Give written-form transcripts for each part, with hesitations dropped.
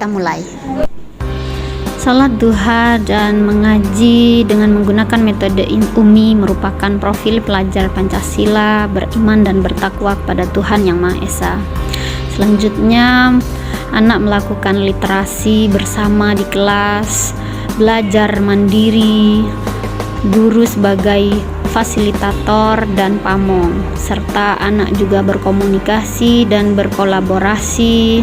kita mulai. Salat duha dan mengaji dengan menggunakan metode UMI merupakan profil pelajar Pancasila beriman dan bertakwa kepada Tuhan Yang Maha Esa. Selanjutnya, anak melakukan literasi bersama di kelas, belajar mandiri, guru sebagai fasilitator dan pamong, serta anak juga berkomunikasi dan berkolaborasi,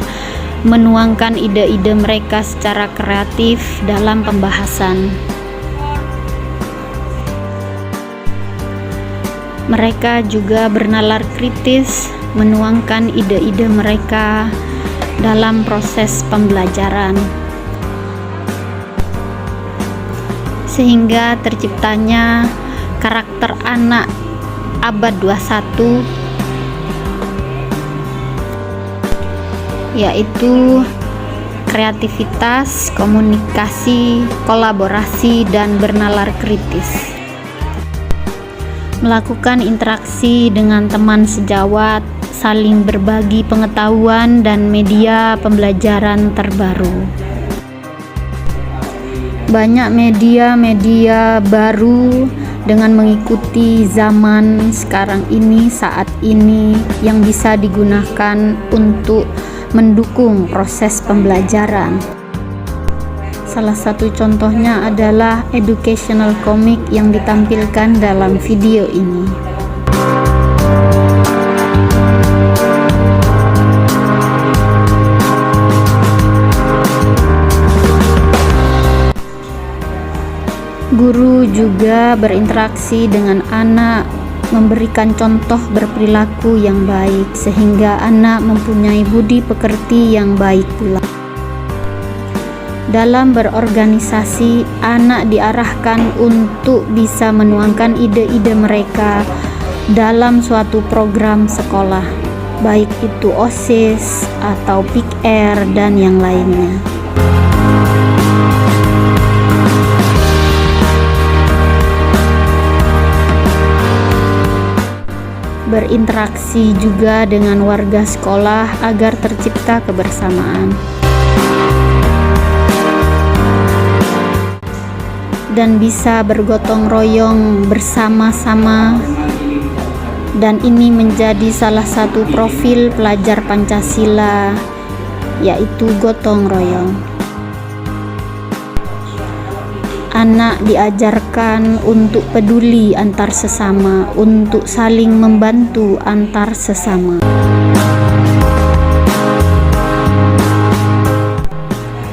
menuangkan ide-ide mereka secara kreatif dalam pembahasan. Mereka juga bernalar kritis, menuangkan ide-ide mereka dalam proses pembelajaran, sehingga terciptanya karakter anak abad 21, yaitu kreativitas, komunikasi, kolaborasi, dan bernalar kritis. Melakukan interaksi dengan teman sejawat, saling berbagi pengetahuan dan media pembelajaran terbaru. Banyak media-media baru dengan mengikuti zaman sekarang ini, saat ini, yang bisa digunakan untuk mendukung proses pembelajaran. Salah satu contohnya adalah educational comic yang ditampilkan dalam video ini. Guru juga berinteraksi dengan anak, memberikan contoh berperilaku yang baik sehingga anak mempunyai budi pekerti yang baik pula. Dalam berorganisasi, anak diarahkan untuk bisa menuangkan ide-ide mereka dalam suatu program sekolah, baik itu OSIS atau PIKR dan yang lainnya. Berinteraksi juga dengan warga sekolah agar tercipta kebersamaan dan bisa bergotong royong bersama-sama, dan ini menjadi salah satu profil pelajar Pancasila, yaitu gotong royong. Anak diajarkan untuk peduli antar sesama, untuk saling membantu antar sesama.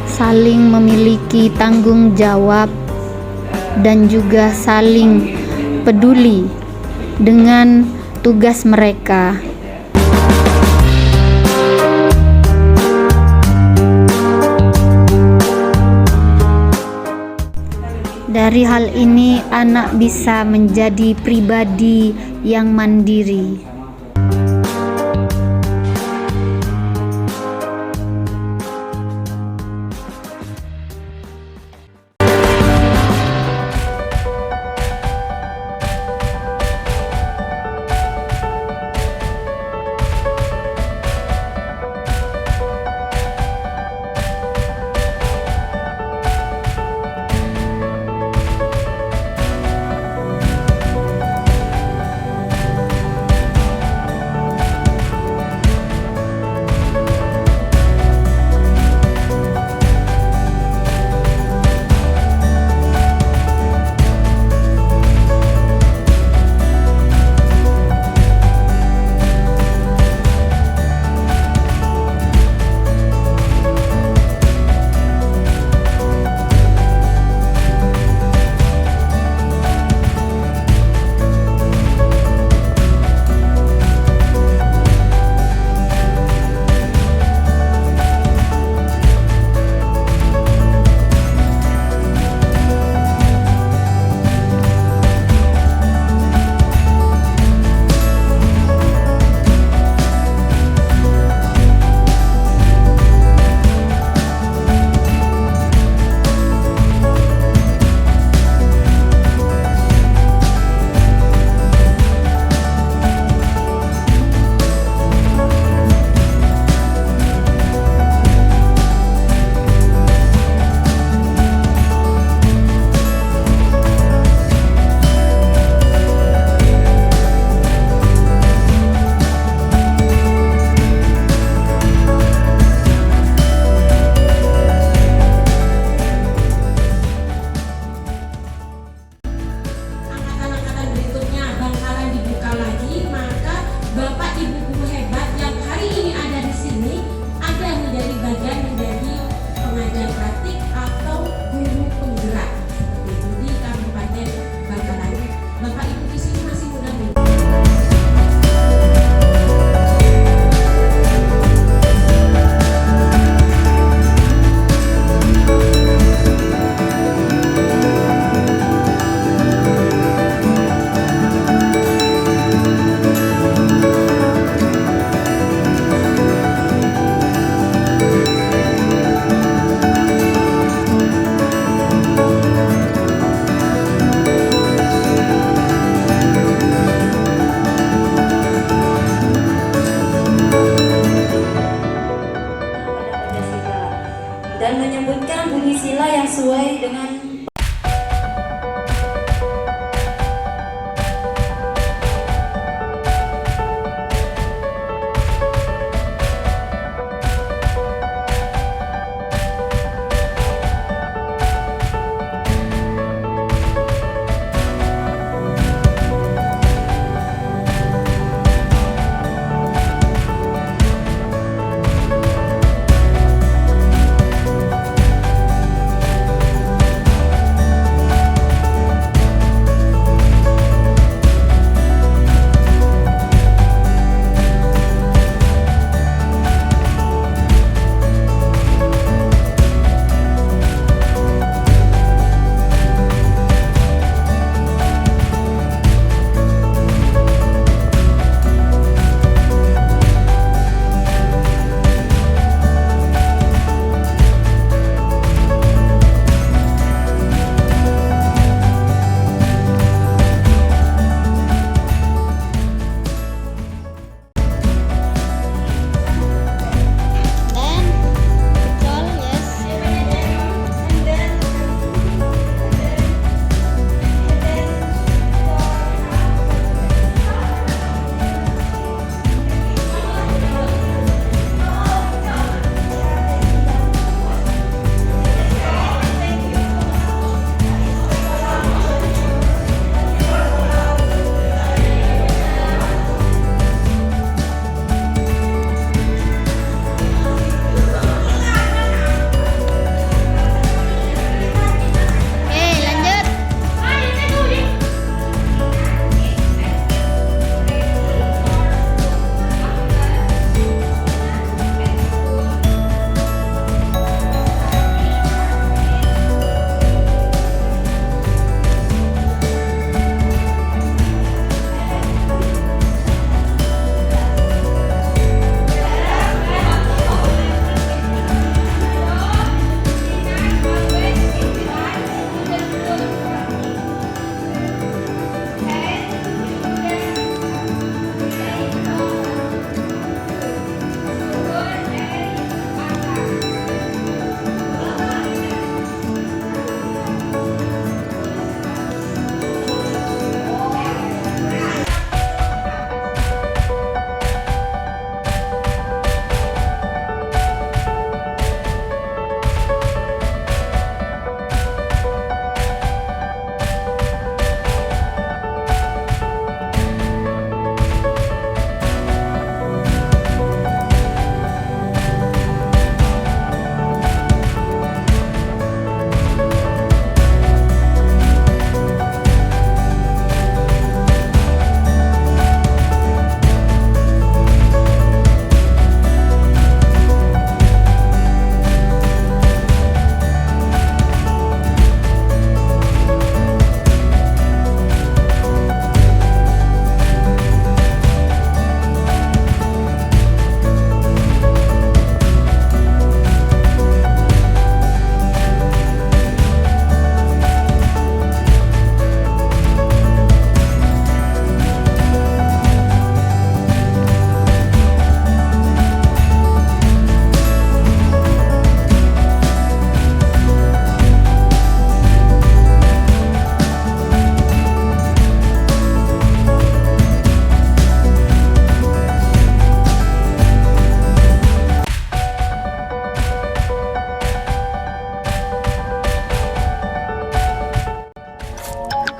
Saling memiliki tanggung jawab dan juga saling peduli dengan tugas mereka. Dari hal ini, anak bisa menjadi pribadi yang mandiri.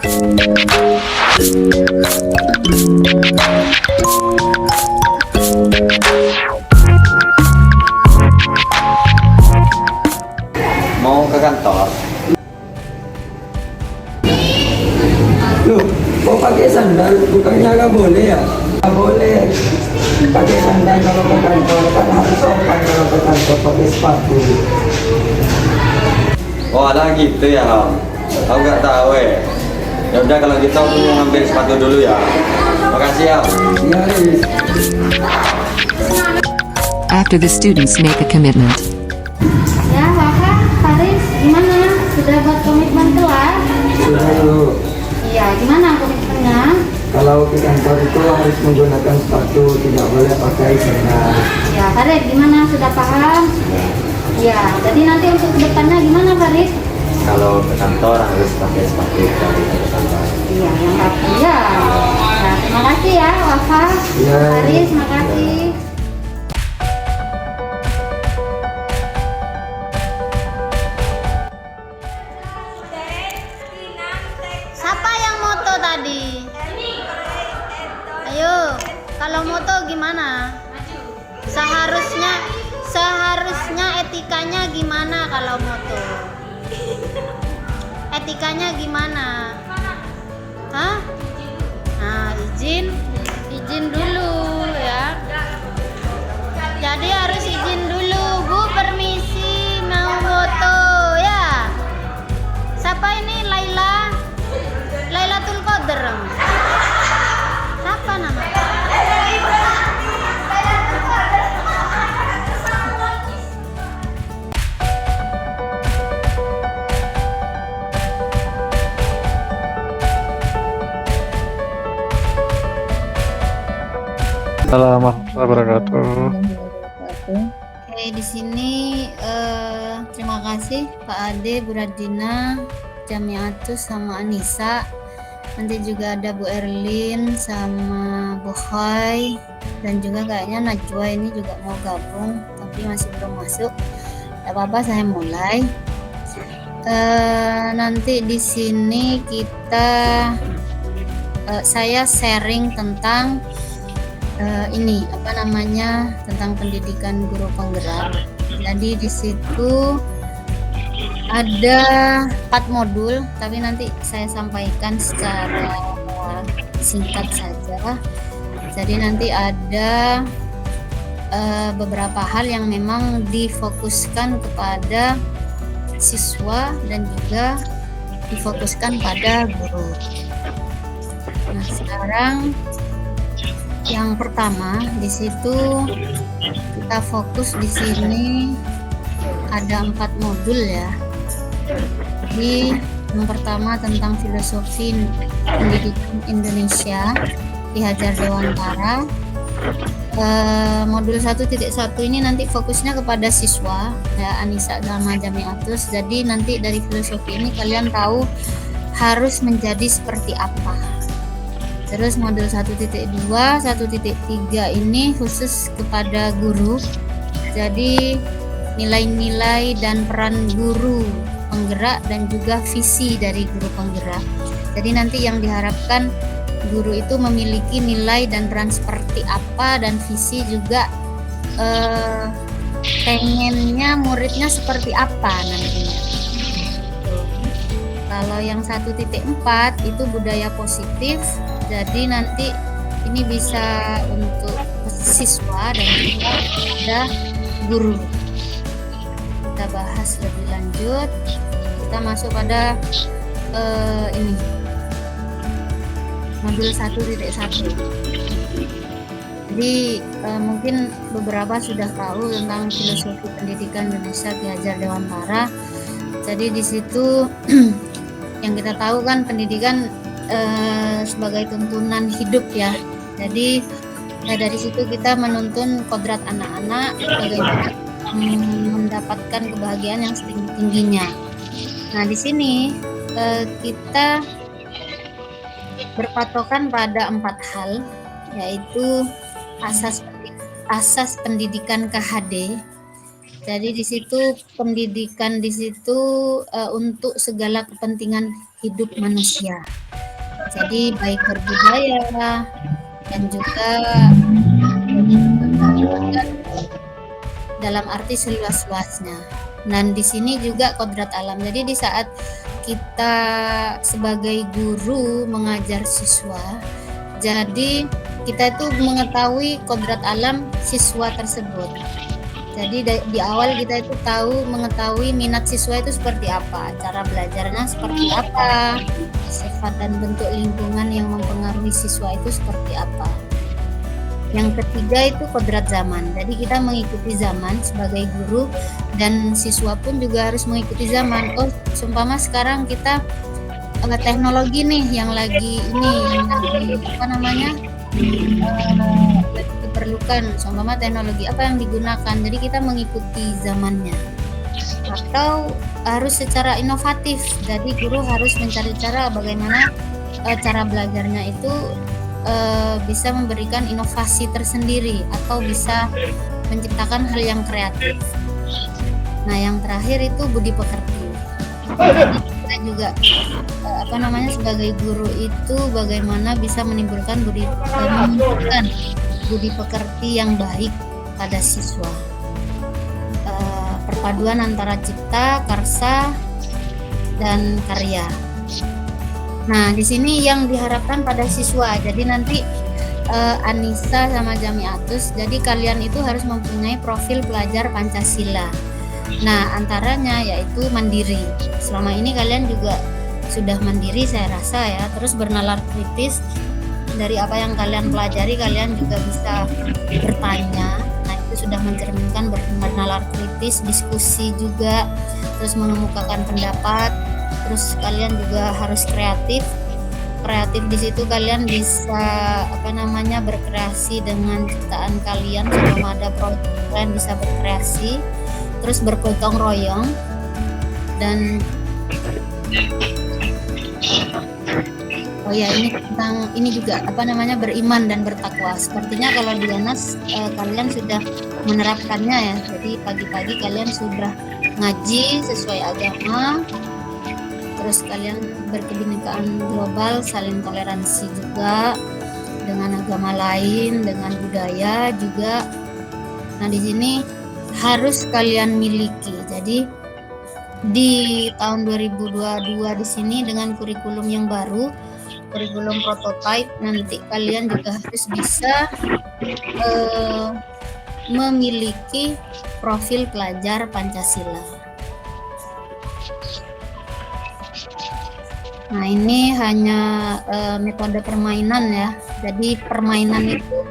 Mau ke kantor? Loh, kok pakai sandal? Bukannya nggak boleh ya? Nggak boleh pakai sandal kalau ke kantor, kan harus sopan kalau ke kantor pakai sepatu. Oh ada gitu ya Ham? Aku nggak tahu ya. Ya udah kalau gitu aku mau ngambil sepatu dulu ya. Makasih ya. Iya, Riz. After the students make a commitment, Ya, Kakak, Faris, gimana? Sudah buat komitmen kelas? Sudah dulu. Iya, gimana komitmennya? Kalau ke kantor itu harus menggunakan sepatu, tidak boleh pakai sandal. Ya, Farid, gimana? Sudah paham? Ya, jadi nanti untuk kedepannya gimana, Farid? Kalau ke kantor harus pakai sepatu kalau ke kantor. Iya, yang rapi ya. Nah, terima kasih ya, Wafa. Iya. Faris, makasih. Siapa yang moto tadi? Ayo, kalau moto gimana? Seharusnya etikanya gimana kalau moto? Etikanya gimana? Hah? Nah, izin dulu ya. Jadi harus izin dulu, Bu, permisi mau foto ya. Siapa ini? Lailatul Qadar. Siapa nama? Assalamualaikum warahmatullahi wabarakatuh. Oke, di sini terima kasih Pak Ade, Bu Radina, Jamiatus sama Anissa. Nanti juga ada Bu Erlin sama Bu Khai dan juga kayaknya Najwa ini juga mau gabung tapi masih belum masuk. Tidak apa-apa, saya mulai. Nanti di sini saya sharing tentang ini tentang pendidikan guru penggerak. Jadi di situ ada 4 modul, tapi nanti saya sampaikan secara singkat saja. Jadi nanti ada beberapa hal yang memang difokuskan kepada siswa dan juga difokuskan pada guru. Nah, sekarang yang pertama di situ kita fokus di sini ada 4 modul ya. Jadi yang pertama tentang filosofi pendidikan Indonesia Ki Hajar Dewantara. Modul 1.1 ini nanti fokusnya kepada siswa ya, Anissa sama Jamiatus. Jadi nanti dari filosofi ini kalian tahu harus menjadi seperti apa. Terus modul 1.2, 1.3 ini khusus kepada guru. Jadi nilai-nilai dan peran guru penggerak dan juga visi dari guru penggerak. Jadi nanti yang diharapkan guru itu memiliki nilai dan peran seperti apa, dan visi juga pengennya muridnya seperti apa nantinya. Kalau yang 1.4 itu budaya positif. Jadi nanti ini bisa untuk siswa dan juga ada guru. Kita bahas lebih lanjut. Kita masuk pada ini modul 1.1. Jadi mungkin beberapa sudah tahu tentang filosofi pendidikan Indonesia Ki Hajar Dewantara. Jadi di situ yang kita tahu kan pendidikan sebagai tuntunan hidup ya. Jadi dari situ kita menuntun kodrat anak-anak bagaimana mendapatkan kebahagiaan yang setinggi-tingginya. Nah, di sini kita berpatokan pada 4 hal, yaitu asas pendidikan KHD. Jadi di situ pendidikan di situ untuk segala kepentingan hidup manusia. Jadi baik berbudaya dan juga dalam arti seluas-luasnya. Dan di sini juga kodrat alam. Jadi di saat kita sebagai guru mengajar siswa, jadi kita itu mengetahui kodrat alam siswa tersebut. Jadi di awal kita itu mengetahui minat siswa itu seperti apa, cara belajarnya seperti apa, sifat dan bentuk lingkungan yang mempengaruhi siswa itu seperti apa. Yang ketiga itu kodrat zaman. Jadi kita mengikuti zaman sebagai guru dan siswa pun juga harus mengikuti zaman. Oh, seumpama sekarang kita teknologi nih yang lagi lagi diperlukan, seumpama teknologi apa yang digunakan. Jadi kita mengikuti zamannya. Atau harus secara inovatif. Jadi guru harus mencari cara bagaimana cara belajarnya itu bisa memberikan inovasi tersendiri atau bisa menciptakan hal yang kreatif. Nah, yang terakhir itu budi pekerti. Jadi kita juga sebagai guru itu bagaimana bisa menimbulkan budi pekerti yang baik pada siswa. Perpaduan antara cipta, karsa, dan karya. Nah, di sini yang diharapkan pada siswa. Jadi nanti Anissa sama Jamiatus, jadi kalian itu harus mempunyai profil pelajar Pancasila. Nah, antaranya yaitu mandiri. Selama ini kalian juga sudah mandiri saya rasa ya. Terus bernalar kritis, dari apa yang kalian pelajari kalian juga bisa bertanya. Nah, itu sudah mencerminkan bernalar kritis, diskusi juga, terus mengemukakan pendapat. Terus kalian juga harus kreatif di situ kalian bisa berkreasi dengan ciptaan kalian. Sebelum ada proyek kalian bisa berkreasi, terus bergotong royong, dan ini juga beriman dan bertakwa. Sepertinya kalau di Anas kalian sudah menerapkannya ya. Jadi pagi-pagi kalian sudah ngaji sesuai agama. Terus kalian berkebinekaan global, saling toleransi juga dengan agama lain, dengan budaya juga. Nah, di sini harus kalian miliki. Jadi di tahun 2022 di sini dengan kurikulum yang baru, kurikulum prototype, nanti kalian juga harus bisa memiliki profil pelajar Pancasila. Nah, ini hanya metode permainan ya. Jadi permainan itu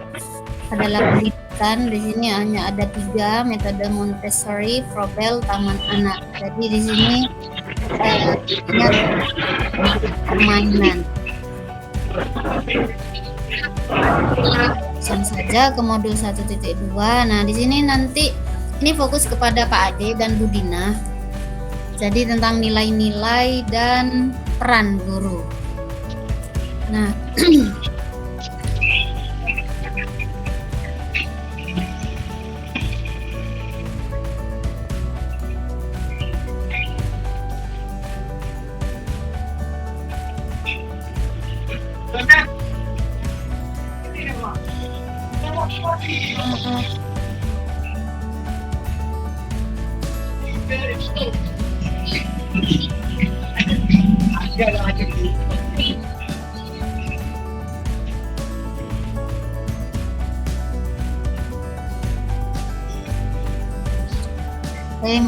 adalah pendidikan. Di sini hanya ada 3 metode: Montessori, Froebel, Taman Anak. Jadi di sini permainan. Langsung saja ke modul 1.2. Nah, di sini nanti ini fokus kepada Pak Ade dan Bu Dina. Jadi tentang nilai-nilai dan peran guru. Nah,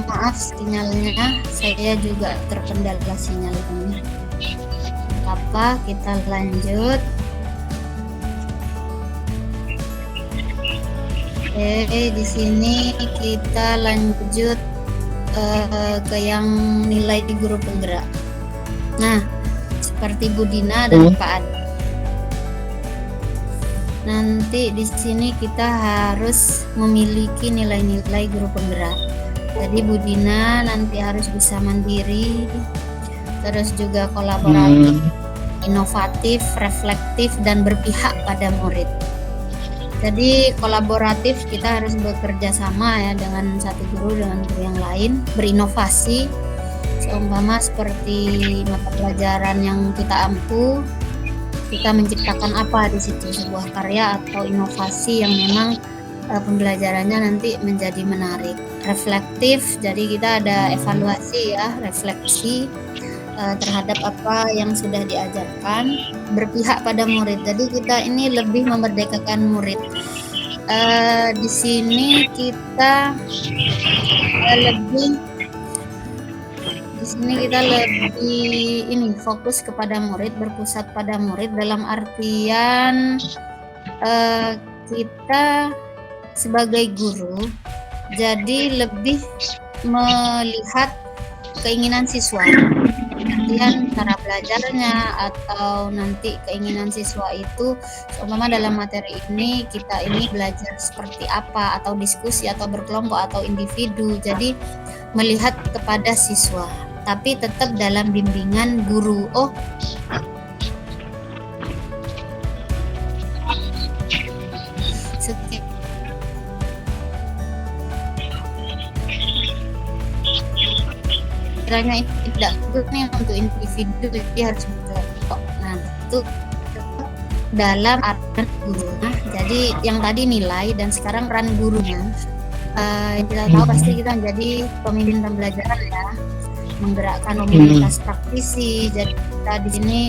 maaf sinyalnya, saya juga terkendala sinyalnya. Apa, kita lanjut. Oke, di sini kita lanjut ke yang nilai di guru penggerak. Nah, seperti Bu Dina dan Pak Ade. Nanti di sini kita harus memiliki nilai-nilai guru penggerak. Jadi Bu Dina nanti harus bisa mandiri, terus juga kolaboratif, inovatif, reflektif, dan berpihak pada murid. Jadi kolaboratif, kita harus bekerja sama ya dengan satu guru dengan guru yang lain, berinovasi. Seumpama seperti mata pelajaran yang kita ampu, kita menciptakan apa di situ, sebuah karya atau inovasi yang memang pembelajarannya nanti menjadi menarik, reflektif. Jadi kita ada evaluasi ya, refleksi terhadap apa yang sudah diajarkan, berpihak pada murid. Jadi kita ini lebih memerdekakan murid. Di sini kita lebih ini fokus kepada murid, berpusat pada murid dalam artian kita sebagai guru jadi lebih melihat keinginan siswa, artian cara belajarnya atau nanti keinginan siswa itu seumpama dalam materi ini kita ini belajar seperti apa, atau diskusi atau berkelompok atau individu. Jadi melihat kepada siswa tapi tetap dalam bimbingan guru. Kiranya itu tidak cukup nih untuk individu, jadi harus berkelompok. Nah, itu dalam artian guru. Nah, jadi yang tadi nilai dan sekarang peran gurunya. Kita tahu pasti kita menjadi pemimpin pembelajaran ya, menggerakkan komunitas praktisi. Jadi kita di sini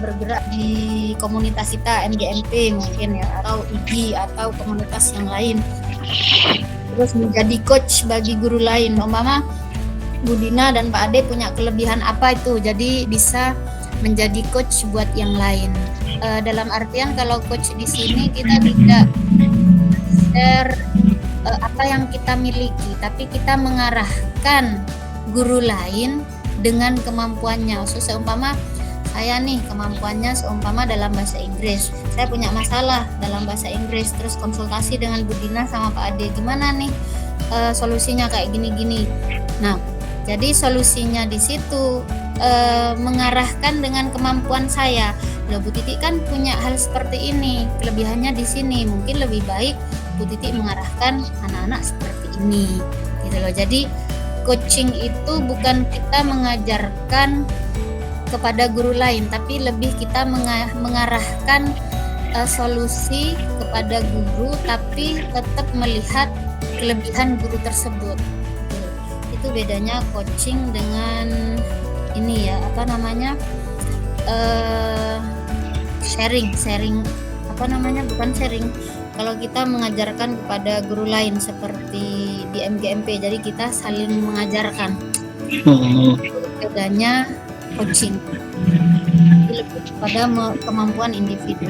bergerak di komunitas kita MGMP mungkin ya, atau IGI atau komunitas yang lain. Terus menjadi coach bagi guru lain. Umpama Bu Dina dan Pak Ade punya kelebihan apa itu, jadi bisa menjadi coach buat yang lain. Dalam artian kalau coach di sini kita tidak share apa yang kita miliki, tapi kita mengarahkan guru lain dengan kemampuannya. Seumpama saya nih kemampuannya seumpama dalam bahasa Inggris, saya punya masalah dalam bahasa Inggris, terus konsultasi dengan Bu Dina sama Pak Ade, gimana nih solusinya kayak gini-gini. Nah, jadi solusinya di situ mengarahkan dengan kemampuan saya. Loh, Bu Titi kan punya hal seperti ini, kelebihannya di sini, mungkin lebih baik Bu Titi mengarahkan anak-anak seperti ini, gitu loh. Jadi coaching itu bukan kita mengajarkan kepada guru lain, tapi lebih kita mengarahkan solusi kepada guru, tapi tetap melihat kelebihan guru tersebut. Itu bedanya coaching dengan ini ya, sharing bukan sharing. Kalau kita mengajarkan kepada guru lain seperti di MGMP, jadi kita saling mengajarkan. Bedanya coaching lebih pada kemampuan individu.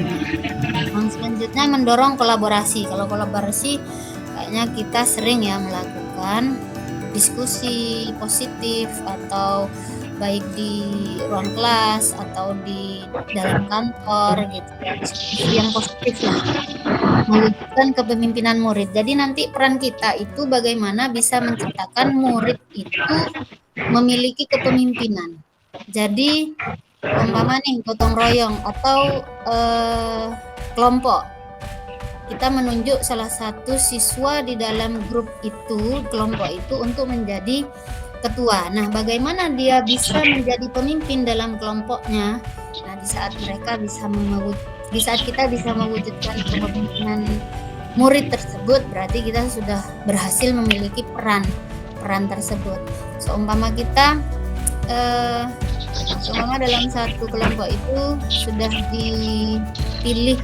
Yang selanjutnya mendorong kolaborasi. Kalau kolaborasi kayaknya kita sering ya melakukan diskusi positif, atau baik di ruang kelas atau di dalam kantor gitu, diskusi yang positif lah, mewujudkan kepemimpinan murid. Jadi nanti peran kita itu bagaimana bisa menciptakan murid itu memiliki kepemimpinan. Jadi umpama nih gotong royong atau kelompok, kita menunjuk salah satu siswa di dalam grup itu, kelompok itu, untuk menjadi ketua. Nah, bagaimana dia bisa menjadi pemimpin dalam kelompoknya? Nah, di saat kita bisa mewujudkan kepemimpinan murid tersebut, berarti kita sudah berhasil memiliki peran tersebut. Seumpama kita dalam satu kelompok itu sudah dipilih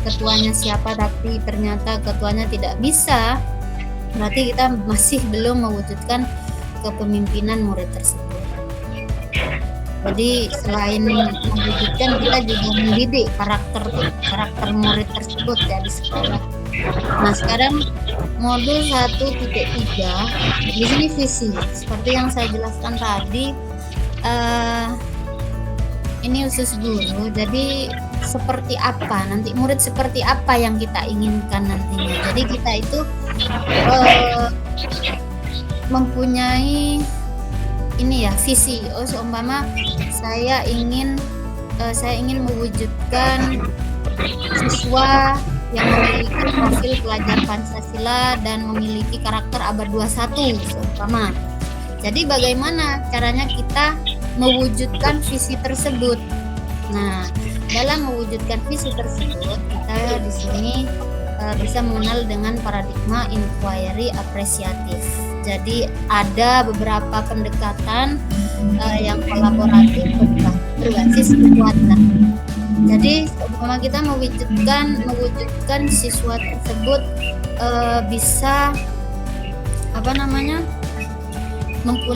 ketuanya siapa, tapi ternyata ketuanya tidak bisa, berarti kita masih belum mewujudkan kepemimpinan murid tersebut. Jadi selain mewujudkan, kita juga mendidik karakter murid tersebut ya di sekolah. Nah, sekarang modul 1.3 di sini visi, seperti yang saya jelaskan tadi. Ini khusus guru, jadi seperti apa nanti murid, seperti apa yang kita inginkan nantinya. Jadi kita itu mempunyai ini ya, visi. Seumpama saya ingin mewujudkan siswa yang memiliki profil pelajar Pancasila dan memiliki karakter abad 21 seumpama. Jadi bagaimana caranya kita mewujudkan visi tersebut? Nah, dalam mewujudkan visi tersebut, kita di sini bisa mengenal dengan paradigma inquiry apresiatif. Jadi ada beberapa pendekatan yang kolaboratif berbasis kekuatan. Jadi umpama kita mewujudkan siswa tersebut bisa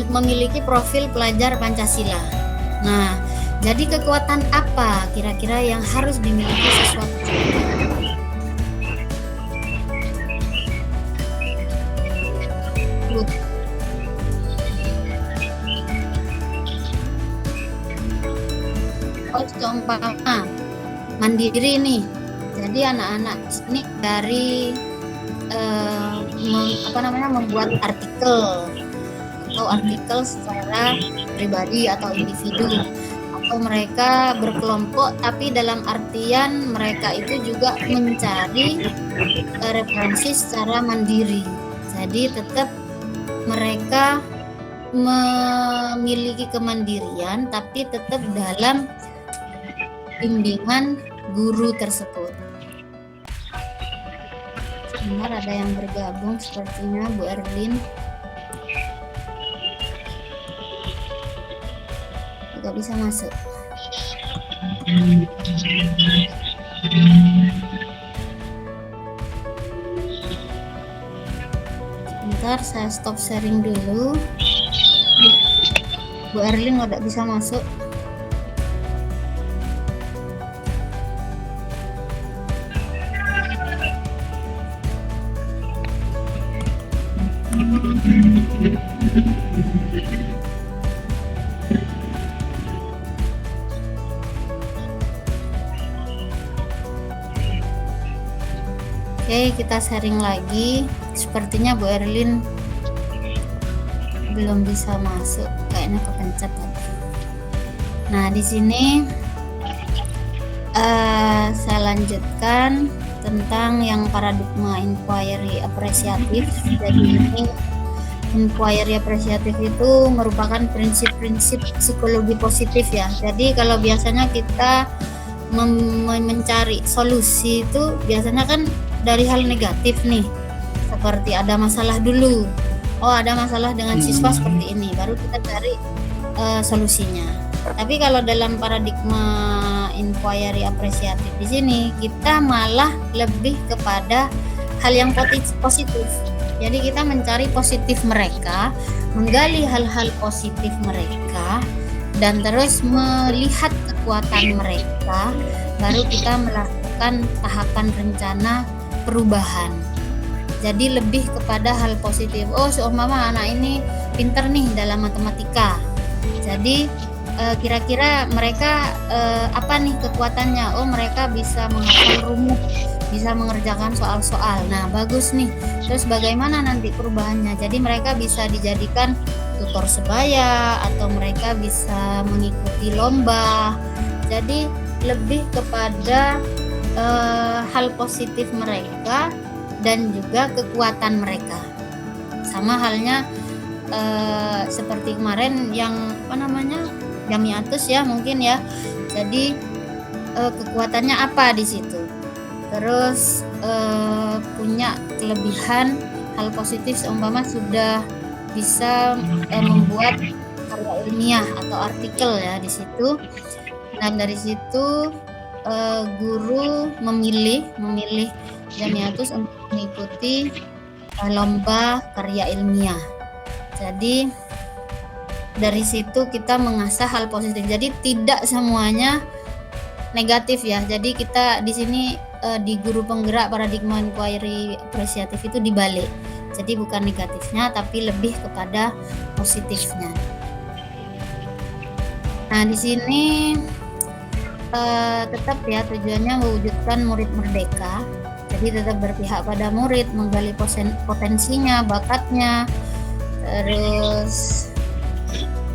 memiliki profil pelajar Pancasila. Nah, jadi kekuatan apa kira-kira yang harus dimiliki siswa tersebut? Seumpama mandiri nih, jadi anak-anak ini dari membuat artikel secara pribadi atau individu, atau mereka berkelompok tapi dalam artian mereka itu juga mencari referensi secara mandiri. Jadi tetap mereka memiliki kemandirian tapi tetap dalam bimbingan guru tersebut. Sebentar, ada yang bergabung sepertinya Bu Erlin. Agak bisa masuk. Sebentar, saya stop sharing dulu. Bu Erlin nggak bisa masuk. Oke, kita sharing lagi. Sepertinya Bu Erlin belum bisa masuk, kayaknya kepencet tadi. Nah, di sini saya lanjutkan tentang yang paradigma inquiry apresiatif. Jadi ini inquiry apresiatif itu merupakan prinsip-prinsip psikologi positif ya. Jadi kalau biasanya kita mencari solusi itu biasanya kan dari hal negatif nih, seperti ada masalah dulu. Oh, ada masalah dengan siswa seperti ini, baru kita cari solusinya. Tapi kalau dalam paradigma inquiry apresiatif di sini, kita malah lebih kepada hal yang positif. Jadi kita mencari positif mereka, menggali hal-hal positif mereka, dan terus melihat kekuatan mereka, baru kita melakukan tahapan rencana perubahan. Jadi lebih kepada hal positif. Oh, seumpama anak ini pinter nih dalam matematika. Jadi kira-kira mereka apa nih kekuatannya? Oh, mereka bisa menghafal rumus, bisa mengerjakan soal-soal. Nah, bagus nih. Terus bagaimana nanti perubahannya? Jadi mereka bisa dijadikan tutor sebaya atau mereka bisa mengikuti lomba. Jadi lebih kepada hal positif mereka dan juga kekuatan mereka. Sama halnya seperti kemarin yang Jamiatus ya mungkin ya. Jadi kekuatannya apa di situ? Terus punya kelebihan hal positif seumpama sudah bisa membuat karya ilmiah atau artikel ya di situ. Dan dari situ guru memilih Jamiatus untuk mengikuti lomba karya ilmiah. Jadi dari situ kita mengasah hal positif. Jadi tidak semuanya negatif ya. Jadi kita di sini di guru penggerak paradigma inquiry apresiatif itu dibalik. Jadi bukan negatifnya tapi lebih kepada positifnya. Nah, di sini tetap ya tujuannya mewujudkan murid merdeka. Jadi tetap berpihak pada murid, menggali potensinya, bakatnya, terus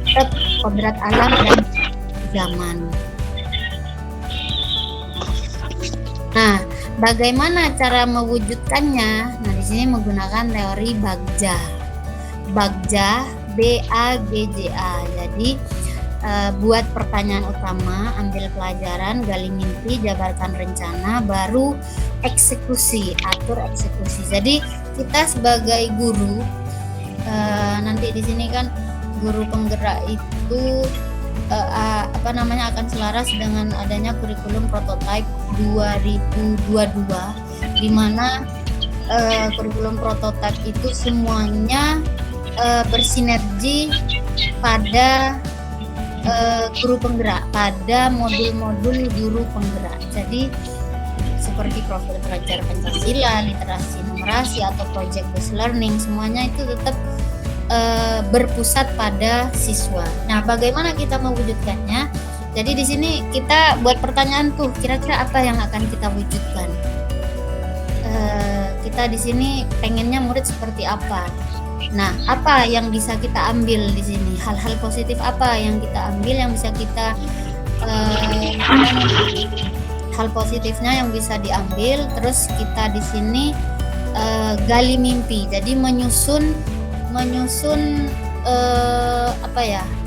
tetap kodrat alam dan zaman. Nah, bagaimana cara mewujudkannya? Nah, di sini menggunakan teori Bagja, BAGJA. Jadi buat pertanyaan utama, ambil pelajaran, gali mimpi, jabarkan rencana, baru eksekusi, atur eksekusi. Jadi kita sebagai guru, nanti di sini kan guru penggerak itu akan selaras dengan adanya kurikulum prototype 2022, di mana kurikulum prototype itu semuanya bersinergi pada guru penggerak, pada modul-modul guru penggerak. Jadi seperti profil pelajar Pancasila, literasi numerasi atau project based learning, semuanya itu tetap berpusat pada siswa. Nah, bagaimana kita mewujudkannya? Jadi di sini kita buat pertanyaan tuh, kira-kira apa yang akan kita wujudkan? Kita di sini pengennya murid seperti apa? Nah, apa yang bisa kita ambil di sini? Hal-hal positif apa yang kita ambil, yang bisa kita hal positifnya yang bisa diambil. Terus kita di sini gali mimpi. Jadi menyusun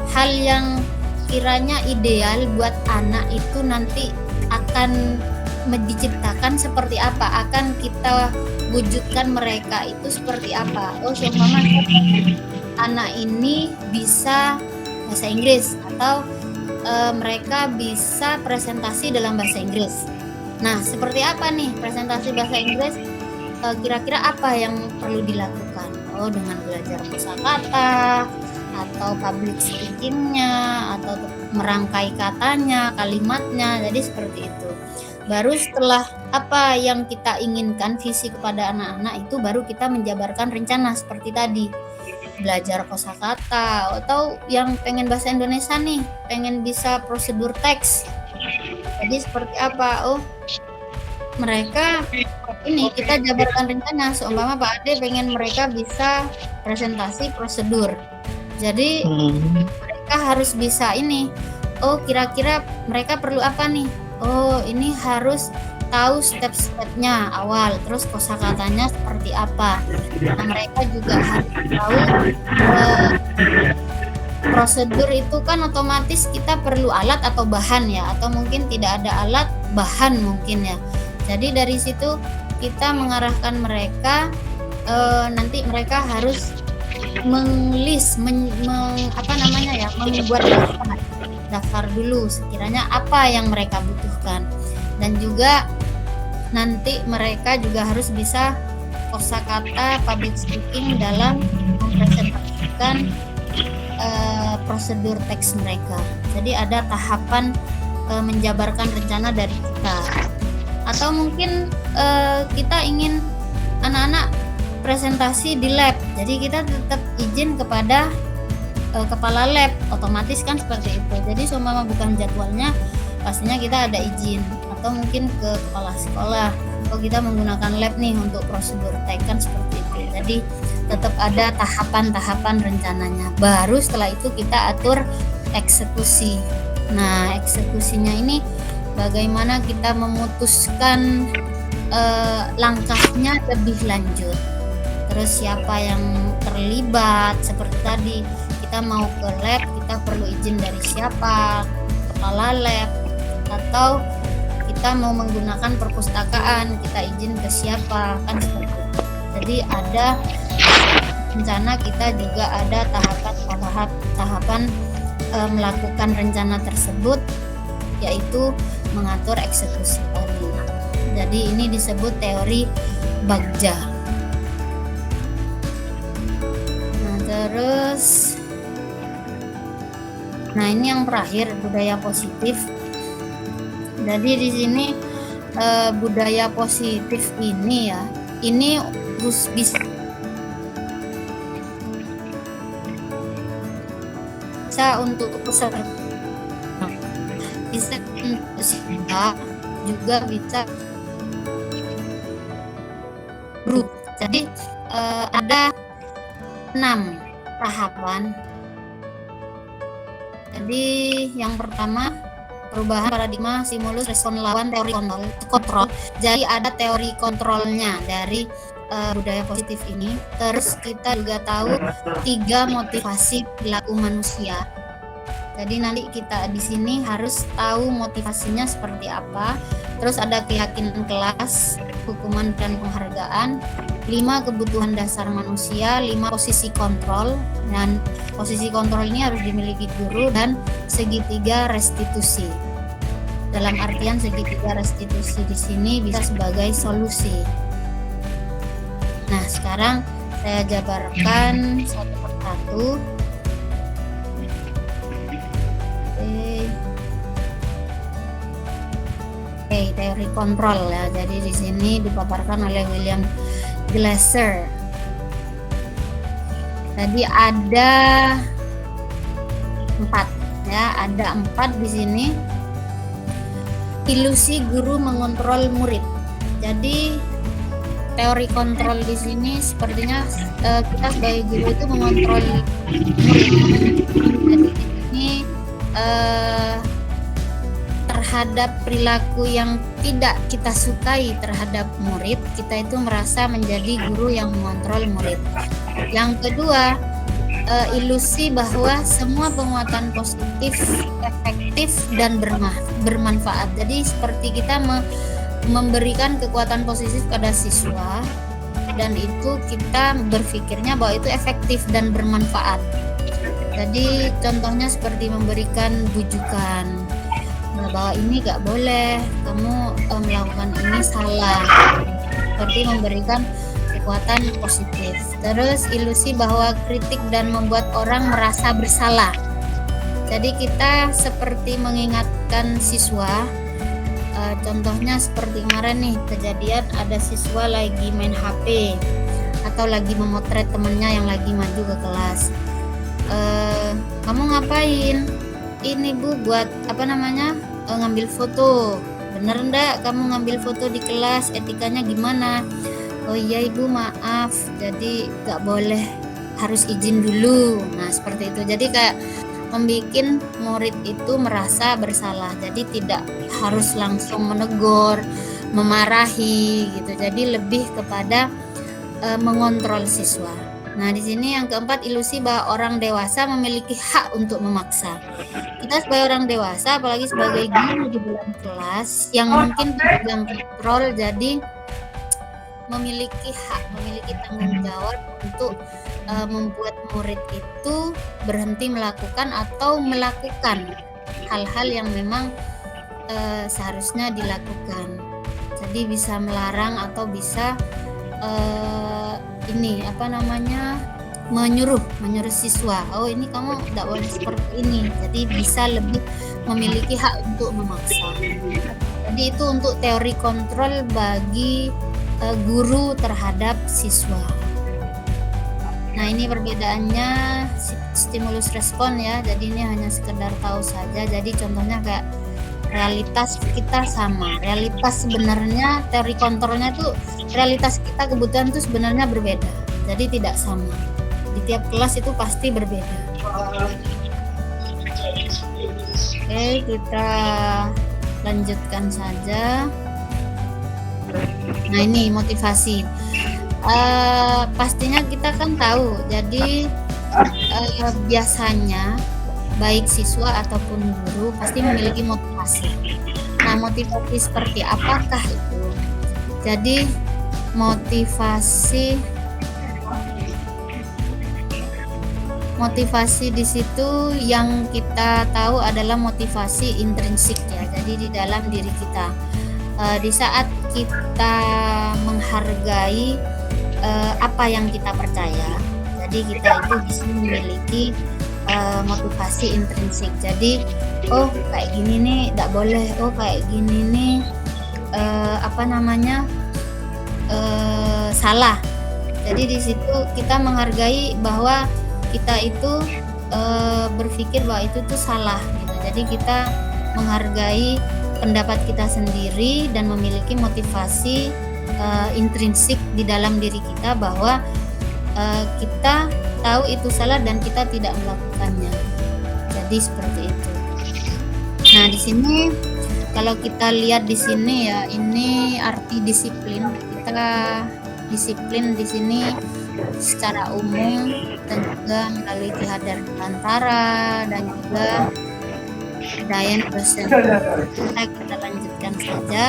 hal yang kiranya ideal buat anak itu nanti akan diciptakan seperti apa, akan kita wujudkan mereka itu seperti apa. Seumpama anak ini bisa bahasa Inggris atau mereka bisa presentasi dalam bahasa Inggris. Nah, seperti apa nih presentasi bahasa Inggris? Kira-kira apa yang perlu dilakukan? Dengan belajar kosakata atau public speakingnya atau merangkai katanya, kalimatnya. Jadi seperti itu. Baru setelah apa yang kita inginkan, visi kepada anak-anak itu, baru kita menjabarkan rencana seperti tadi. Belajar kosakata, atau yang pengen bahasa Indonesia nih, pengen bisa prosedur teks. Jadi seperti apa? Mereka ini kita jabarkan rencana. Seumpama Pak Ade pengen mereka bisa presentasi prosedur. Jadi mereka harus bisa ini. Kira-kira mereka perlu apa nih? Ini harus tahu step-stepnya awal, terus kosakatanya seperti apa. Nah, mereka juga harus tahu prosedur itu kan otomatis kita perlu alat atau bahan ya, atau mungkin tidak ada alat, bahan mungkin ya. Jadi dari situ kita mengarahkan mereka, nanti mereka harus membuat daftar dulu sekiranya apa yang mereka butuhkan, dan juga nanti mereka juga harus bisa kosakata public speaking dalam mempresentasikan prosedur teks mereka. Jadi ada tahapan menjabarkan rencana dari kita. Atau mungkin kita ingin anak-anak presentasi di lab, jadi kita tetap izin kepada kepala lab, otomatis kan seperti itu. Jadi seumpama bukan jadwalnya, pastinya kita ada izin, atau mungkin ke kepala sekolah, atau kita menggunakan lab nih untuk prosedur teks, kan seperti itu. Jadi tetap ada tahapan-tahapan rencananya. Baru setelah itu kita atur eksekusi. Nah, eksekusinya ini bagaimana kita memutuskan langkahnya lebih lanjut. Terus siapa yang terlibat, seperti tadi kita mau ke lab, kita perlu izin dari siapa, kepala lab, atau kita mau menggunakan perpustakaan, kita izin ke siapa, kan seperti itu. Jadi ada rencana, kita juga ada tahapan melakukan rencana tersebut, yaitu mengatur eksekusi tadi. Jadi ini disebut teori Bagja. Nah, terus ini yang terakhir, budaya positif. Jadi di sini budaya positif ini ya, ini bisa untuk peserta, bisa juga bisa grup. Jadi ada 6 tahapan. Jadi yang pertama, perubahan paradigma, stimulus, respon lawan, teori kontrol. Jadi ada teori kontrolnya dari budaya positif ini. Terus kita juga tahu 3 motivasi perilaku manusia. Jadi nanti kita di sini harus tahu motivasinya seperti apa. Terus ada keyakinan kelas, hukuman dan penghargaan, 5 kebutuhan dasar manusia, 5 posisi kontrol, dan posisi kontrol ini harus dimiliki guru, dan segitiga restitusi. Dalam artian segitiga restitusi di sini bisa sebagai solusi. Nah, sekarang saya jabarkan satu persatu. Oke, teori kontrol ya. Jadi di sini dipaparkan oleh William Glasser. Tadi ada 4 ya, ada 4 di sini. Ilusi guru mengontrol murid. Jadi teori kontrol di sini sepertinya kita sebagai guru itu mengontrol murid. Jadi di sini terhadap perilaku yang tidak kita sukai terhadap murid, kita itu merasa menjadi guru yang mengontrol murid. Yang kedua, ilusi bahwa semua penguatan positif efektif dan bermanfaat. Jadi seperti kita memberikan kekuatan positif pada siswa, dan itu kita berpikirnya bahwa itu efektif dan bermanfaat. Jadi contohnya seperti memberikan bujukan, bahwa ini gak boleh, kamu melakukan ini salah, seperti memberikan kekuatan positif. Terus ilusi bahwa kritik dan membuat orang merasa bersalah. Jadi kita seperti mengingatkan siswa, contohnya seperti kemarin nih kejadian ada siswa lagi main HP atau lagi memotret temennya yang lagi maju ke kelas. Kamu ngapain? Ini Bu buat ngambil foto. Bener ndak kamu ngambil foto di kelas? Etikanya gimana? Oh iya Ibu, maaf, jadi gak boleh, harus izin dulu. Nah seperti itu. Jadi kayak membikin murid itu merasa bersalah. Jadi tidak harus langsung menegur, memarahi gitu. Jadi lebih kepada mengontrol siswa. Nah, di sini yang keempat, ilusi bahwa orang dewasa memiliki hak untuk memaksa. Kita sebagai orang dewasa, apalagi sebagai guru di dalam kelas yang mungkin pegang kontrol, jadi memiliki hak, memiliki tanggung jawab untuk membuat murid itu berhenti melakukan atau melakukan hal-hal yang memang seharusnya dilakukan. Jadi bisa melarang atau bisa menyuruh siswa, oh ini kamu tidak boleh seperti ini. Jadi bisa lebih memiliki hak untuk memaksa. Jadi itu untuk teori kontrol bagi guru terhadap siswa. Nah ini perbedaannya stimulus respon ya. Jadi ini hanya sekedar tahu saja. Jadi contohnya kayak realitas kita sama, realitas sebenarnya teori kontrolnya tuh realitas kita kebutuhan itu sebenarnya berbeda, jadi tidak sama di tiap kelas, itu pasti berbeda. Oke, kita lanjutkan saja. Nah ini motivasi, pastinya kita kan tahu, jadi biasanya baik siswa ataupun guru pasti memiliki motivasi. Nah motivasi seperti apakah itu? Jadi motivasi di situ yang kita tahu adalah motivasi intrinsik ya. Jadi di dalam diri kita, di saat kita menghargai apa yang kita percaya, jadi kita itu bisa memiliki motivasi intrinsik. Jadi oh kayak gini nih tidak boleh, oh kayak gini nih salah. Jadi di situ kita menghargai bahwa kita itu berpikir bahwa itu tuh salah gitu. Jadi kita menghargai pendapat kita sendiri dan memiliki motivasi intrinsik di dalam diri kita bahwa kita tahu itu salah dan kita tidak melakukannya. Jadi seperti itu. Nah di sini kalau kita lihat di sini ya, ini arti disiplin. Kita disiplin di sini secara umum dan juga melalui Ki-Hadar Nusantara dan juga Dayan dosen. Kita lanjutkan saja.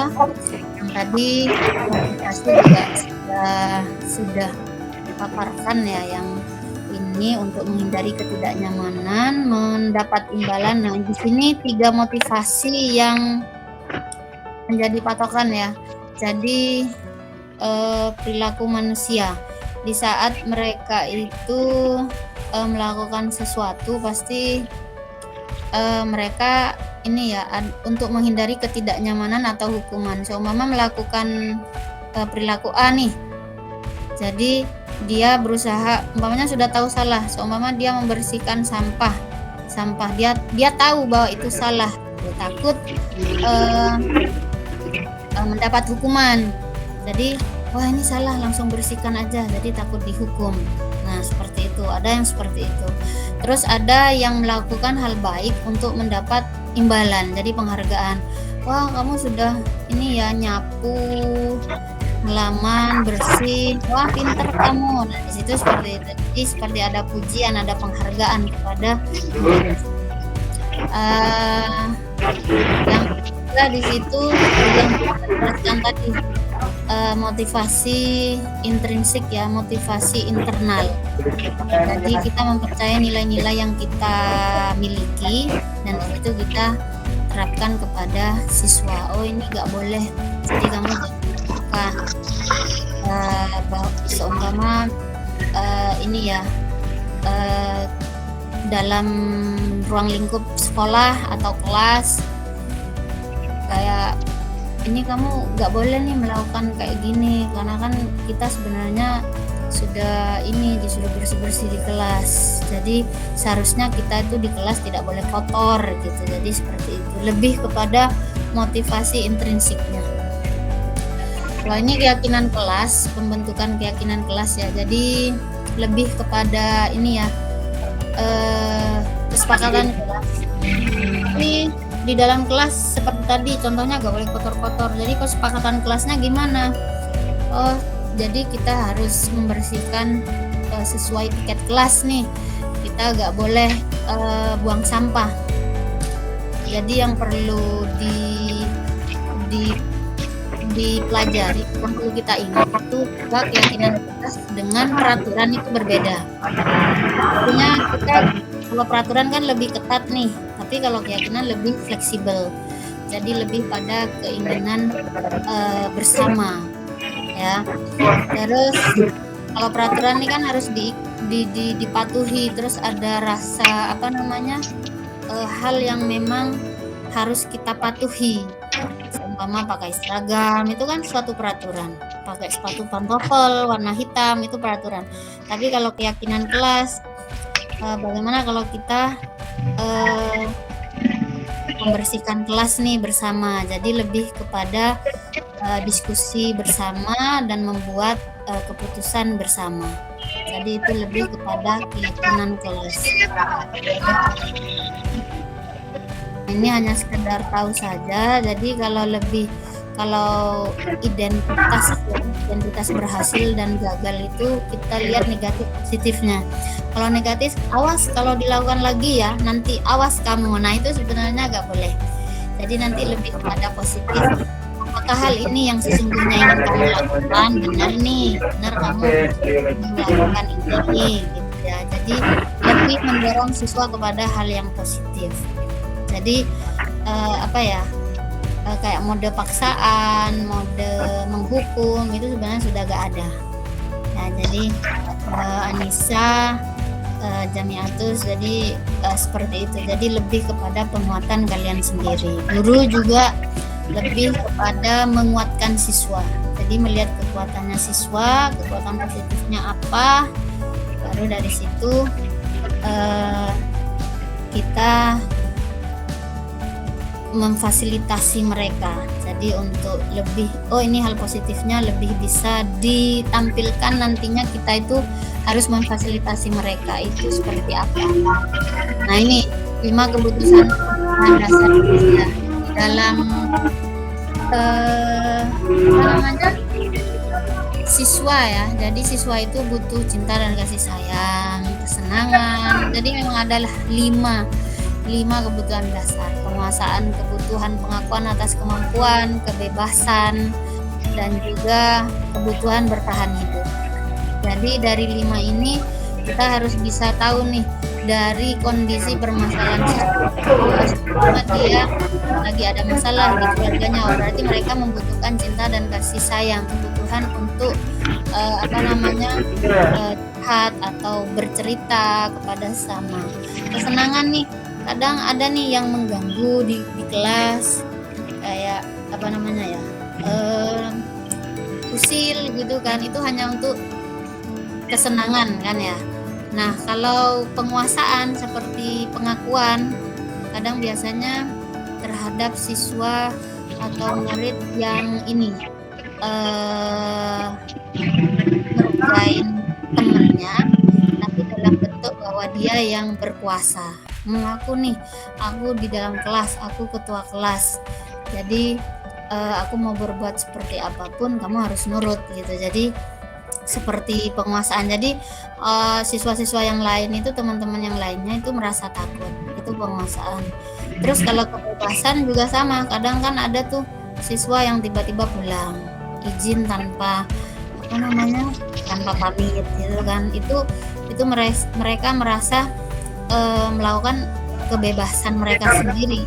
Yang tadi motivasi juga sudah dipaparkan ya, yang ini untuk menghindari ketidaknyamanan, mendapat imbalan. Nah, di sini 3 motivasi yang menjadi patokan ya. Jadi perilaku manusia di saat mereka itu melakukan sesuatu pasti mereka ini ya untuk menghindari ketidaknyamanan atau hukuman. Seumpama melakukan perilaku A nih, jadi dia berusaha, umpamanya sudah tahu salah, seumpama dia membersihkan sampah dia tahu bahwa itu salah, dia takut mendapat hukuman. Jadi wah ini salah, langsung bersihkan aja, jadi takut dihukum. Nah seperti itu, ada yang seperti itu. Terus ada yang melakukan hal baik untuk mendapat imbalan, jadi penghargaan. Wah kamu sudah ini ya nyapu halaman, bersih, wah pinter kamu. Nah di situ seperti itu, jadi seperti ada pujian, ada penghargaan kepada yang juga di situ yang dijelaskan tadi, motivasi intrinsik ya, motivasi internal. Jadi kita mempercayai nilai-nilai yang kita miliki dan itu kita terapkan kepada siswa. Oh ini nggak boleh, jadi kamu bukan seumpama ini ya dalam ruang lingkup sekolah atau kelas, kayak ini kamu nggak boleh nih melakukan kayak gini, karena kan kita sebenarnya sudah ini disuruh bersih-bersih di kelas, jadi seharusnya kita itu di kelas tidak boleh kotor gitu. Jadi seperti itu, lebih kepada motivasi intrinsiknya. Kalau ini keyakinan kelas, pembentukan keyakinan kelas ya, jadi lebih kepada ini ya kesepakatan kelas. Jadi di dalam kelas seperti tadi contohnya gak boleh kotor-kotor, jadi kesepakatan kelasnya gimana? Oh jadi kita harus membersihkan sesuai tiket kelas nih, kita gak boleh buang sampah. Jadi yang perlu dipelajari, yang perlu kita ingat itu bahwa keyakinan kelas dengan peraturan itu berbeda. Artinya kita kalau peraturan kan lebih ketat nih, tapi kalau keyakinan lebih fleksibel, jadi lebih pada keinginan bersama ya. Terus kalau peraturan ini kan harus dipatuhi, terus ada rasa hal yang memang harus kita patuhi. Seumpama pakai seragam itu kan suatu peraturan, pakai sepatu pantofel warna hitam itu peraturan. Tapi kalau keyakinan kelas, bagaimana kalau kita membersihkan kelas nih bersama, jadi lebih kepada diskusi bersama dan membuat keputusan bersama. Jadi itu lebih kepada keyakinan kelas. Ini hanya sekedar tahu saja. Jadi kalau identitas berhasil dan gagal itu kita lihat negatif positifnya. Kalau negatif, awas kalau dilakukan lagi ya, nanti awas kamu. Nah itu sebenarnya nggak boleh. Jadi nanti lebih kepada positif. Apakah hal ini yang sesungguhnya ingin kamu lakukan? Benar nih, benar kamu melakukan ini gitu ya. Jadi lebih mendorong siswa kepada hal yang positif. Jadi kayak mode paksaan, mode menghukum itu sebenarnya sudah gak ada. Nah, jadi Anissa Jamiatus jadi seperti itu. Jadi lebih kepada penguatan kalian sendiri. Guru juga lebih kepada menguatkan siswa. Jadi melihat kekuatannya siswa, kekuatan positifnya apa, baru dari situ kita memfasilitasi mereka. Jadi untuk lebih, oh ini hal positifnya lebih bisa ditampilkan nantinya, kita itu harus memfasilitasi mereka itu seperti apa. Nah ini 5 keputusan dasar ya, dalam siswa ya. Jadi siswa itu butuh cinta dan kasih sayang, kesenangan. Jadi memang adalah lima kebutuhan dasar: penguasaan, kebutuhan pengakuan atas kemampuan, kebebasan, dan juga kebutuhan bertahan hidup. Jadi dari 5 ini kita harus bisa tahu nih dari kondisi permasalahan siswa, dia lagi ada masalah di keluarganya, berarti mereka membutuhkan cinta dan kasih sayang, kebutuhan untuk curhat atau bercerita kepada sesama. Kesenangan nih, kadang ada nih yang mengganggu di kelas, kayak usil gitu kan, itu hanya untuk kesenangan kan ya. Nah, kalau penguasaan seperti pengakuan, kadang biasanya terhadap siswa atau murid yang ini ngerjain temennya, tapi dalam bentuk bahwa dia yang berkuasa. Aku di dalam kelas, aku ketua kelas, jadi aku mau berbuat seperti apapun kamu harus nurut gitu. Jadi seperti penguasaan. Jadi siswa-siswa yang lain itu, teman-teman yang lainnya itu merasa takut, itu penguasaan. Terus kalau kebebasan juga sama, kadang kan ada tuh siswa yang tiba-tiba pulang izin tanpa tanpa pamit gitu kan. Itu mereka merasa melakukan kebebasan mereka sendiri.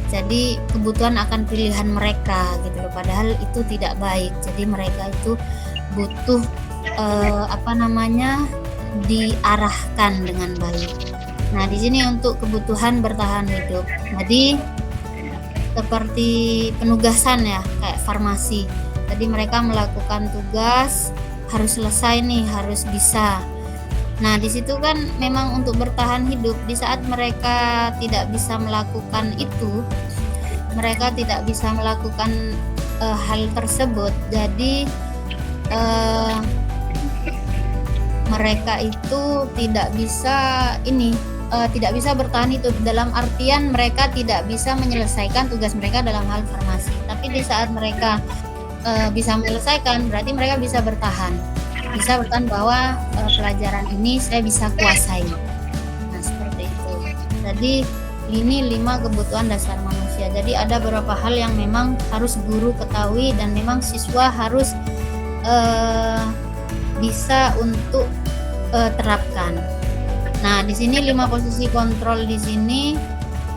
Jadi kebutuhan akan pilihan mereka gitu loh, padahal itu tidak baik. Jadi mereka itu butuh diarahkan dengan baik. Nah, di sini untuk kebutuhan bertahan hidup. Jadi seperti penugasan ya, kayak farmasi. Jadi mereka melakukan tugas, harus selesai nih, harus bisa. Nah, di situ kan memang untuk bertahan hidup. Di saat mereka tidak bisa melakukan itu, mereka tidak bisa melakukan hal tersebut. Jadi mereka itu tidak bisa bertahan hidup, dalam artian mereka tidak bisa menyelesaikan tugas mereka dalam hal farmasi. Tapi di saat mereka bisa menyelesaikan, berarti mereka bisa bertahan bahwa pelajaran ini saya bisa kuasai. Nah, seperti itu. Jadi ini 5 kebutuhan dasar manusia. Jadi ada beberapa hal yang memang harus guru ketahui dan memang siswa harus bisa untuk terapkan. Nah, di sini 5 posisi kontrol di sini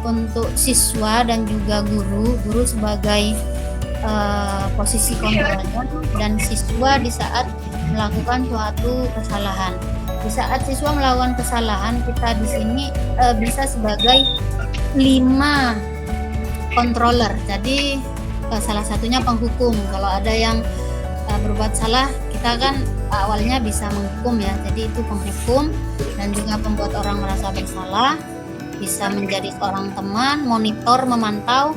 untuk siswa dan juga guru sebagai posisi kontrolnya, dan siswa di saat melakukan suatu kesalahan. Di saat siswa melakukan kesalahan, kita di sini bisa sebagai 5 controller. Jadi salah satunya penghukum. Kalau ada yang berbuat salah, kita kan awalnya bisa menghukum ya. Jadi itu penghukum, dan juga pembuat orang merasa bersalah, bisa menjadi seorang teman, monitor, memantau,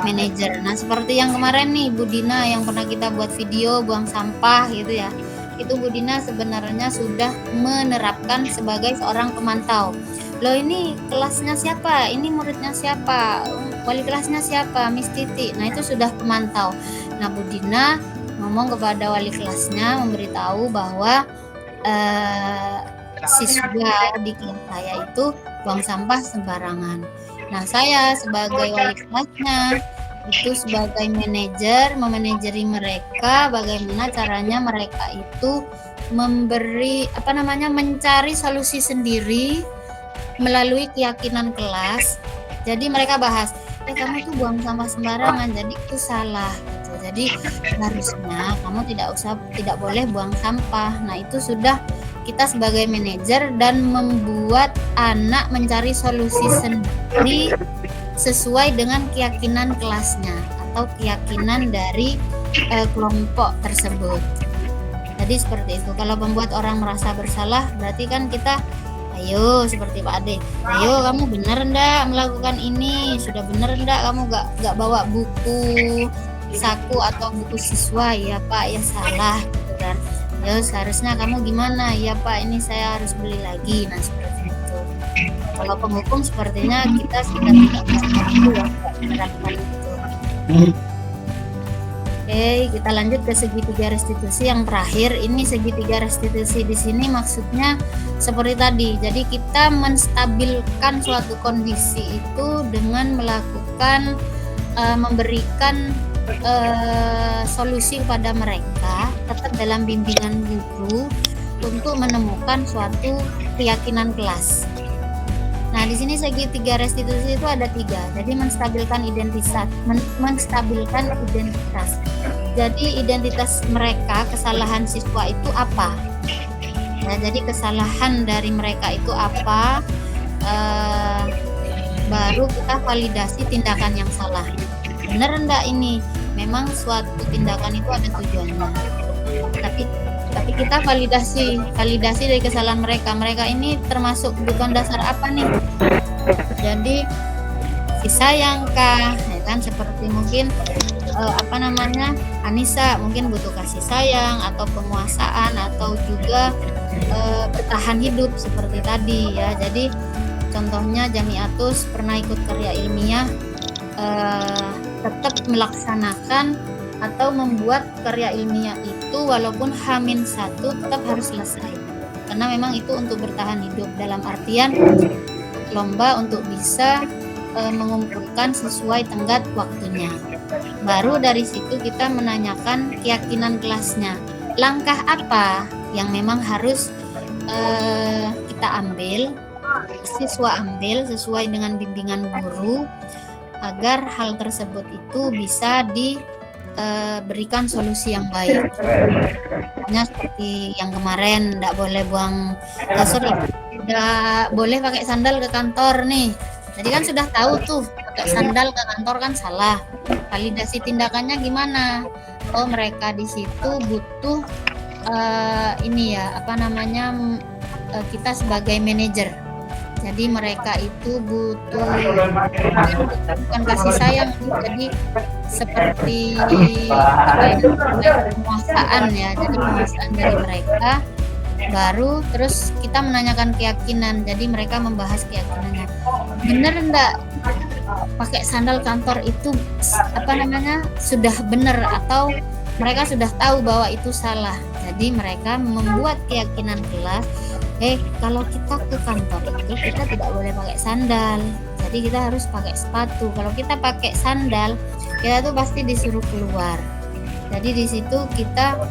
manajer. Nah, seperti yang kemarin nih Bu Dina yang pernah kita buat video buang sampah gitu ya. Itu Bu Dina sebenarnya sudah menerapkan sebagai seorang pemantau. Loh, ini kelasnya siapa? Ini muridnya siapa? Wali kelasnya siapa? Miss Titi. Nah, itu sudah pemantau. Nah, Bu Dina ngomong kepada wali kelasnya, memberitahu bahwa siswa di kelas saya itu buang sampah sembarangan. Nah, saya sebagai wali kelasnya itu sebagai manajer, memanajeri mereka, bagaimana caranya mereka itu mencari solusi sendiri melalui keyakinan kelas. Jadi mereka bahas, kamu tuh buang sampah sembarangan, jadi itu salah gitu. Jadi harusnya kamu tidak boleh buang sampah. Nah, itu sudah kita sebagai manajer dan membuat anak mencari solusi sendiri sesuai dengan keyakinan kelasnya atau keyakinan dari kelompok tersebut. Jadi seperti itu. Kalau membuat orang merasa bersalah, berarti kan kita ayo seperti Pak Ade, ayo kamu benar enggak melakukan ini, sudah benar enggak kamu gak bawa buku saku atau buku siswa? Ya Pak, ya salah gitu kan. Ya seharusnya kamu gimana? Ya Pak, ini saya harus beli lagi. Nah, seperti itu. Kalau penghukum sepertinya kita sudah tidak bisa menerapkan itu. Oke, kita lanjut ke segitiga restitusi yang terakhir. Ini segitiga restitusi di sini maksudnya seperti tadi. Jadi kita menstabilkan suatu kondisi itu dengan melakukan memberikan solusi kepada mereka tetap dalam bimbingan guru untuk menemukan suatu keyakinan kelas. Nah, di sini segitiga restitusi itu ada 3. Jadi menstabilkan identitas. Jadi identitas mereka, kesalahan siswa itu apa? Nah, jadi kesalahan dari mereka itu apa? Baru kita validasi tindakan yang salah. Benar enggak ini? Memang suatu tindakan itu ada tujuannya. Tapi kita validasi dari kesalahan mereka. Mereka ini termasuk kebutuhan dasar apa nih? Jadi si sayangkah, ya kan, seperti mungkin Anissa mungkin butuh kasih sayang atau penguasaan atau juga bertahan hidup seperti tadi ya. Jadi contohnya Jamiatus pernah ikut karya ilmiah, tetap melaksanakan atau membuat karya ilmiah itu walaupun H-1 tetap harus selesai, karena memang itu untuk bertahan hidup, dalam artian lomba untuk bisa mengumpulkan sesuai tenggat waktunya. Baru dari situ kita menanyakan keyakinan kelasnya, langkah apa yang memang harus kita ambil, siswa ambil sesuai dengan bimbingan guru agar hal tersebut itu bisa diberikan solusi yang baik. Misalnya seperti yang kemarin, tidak boleh pakai sandal ke kantor nih. Jadi kan sudah tahu tuh pakai sandal ke kantor kan salah. Validasi tindakannya gimana? Oh, mereka di situ butuh kita sebagai manajer. Jadi mereka itu butuh bukan kasih sayang, jadi seperti penguasaan ya. Jadi penguasaan dari mereka. Baru terus kita menanyakan keyakinan. Jadi mereka membahas keyakinannya. Benar enggak pakai sandal kantor itu sudah benar atau mereka sudah tahu bahwa itu salah. Jadi mereka membuat keyakinan kelas, kalau kita ke kantor itu kita tidak boleh pakai sandal. Jadi kita harus pakai sepatu. Kalau kita pakai sandal, kita tuh pasti disuruh keluar. Jadi di situ kita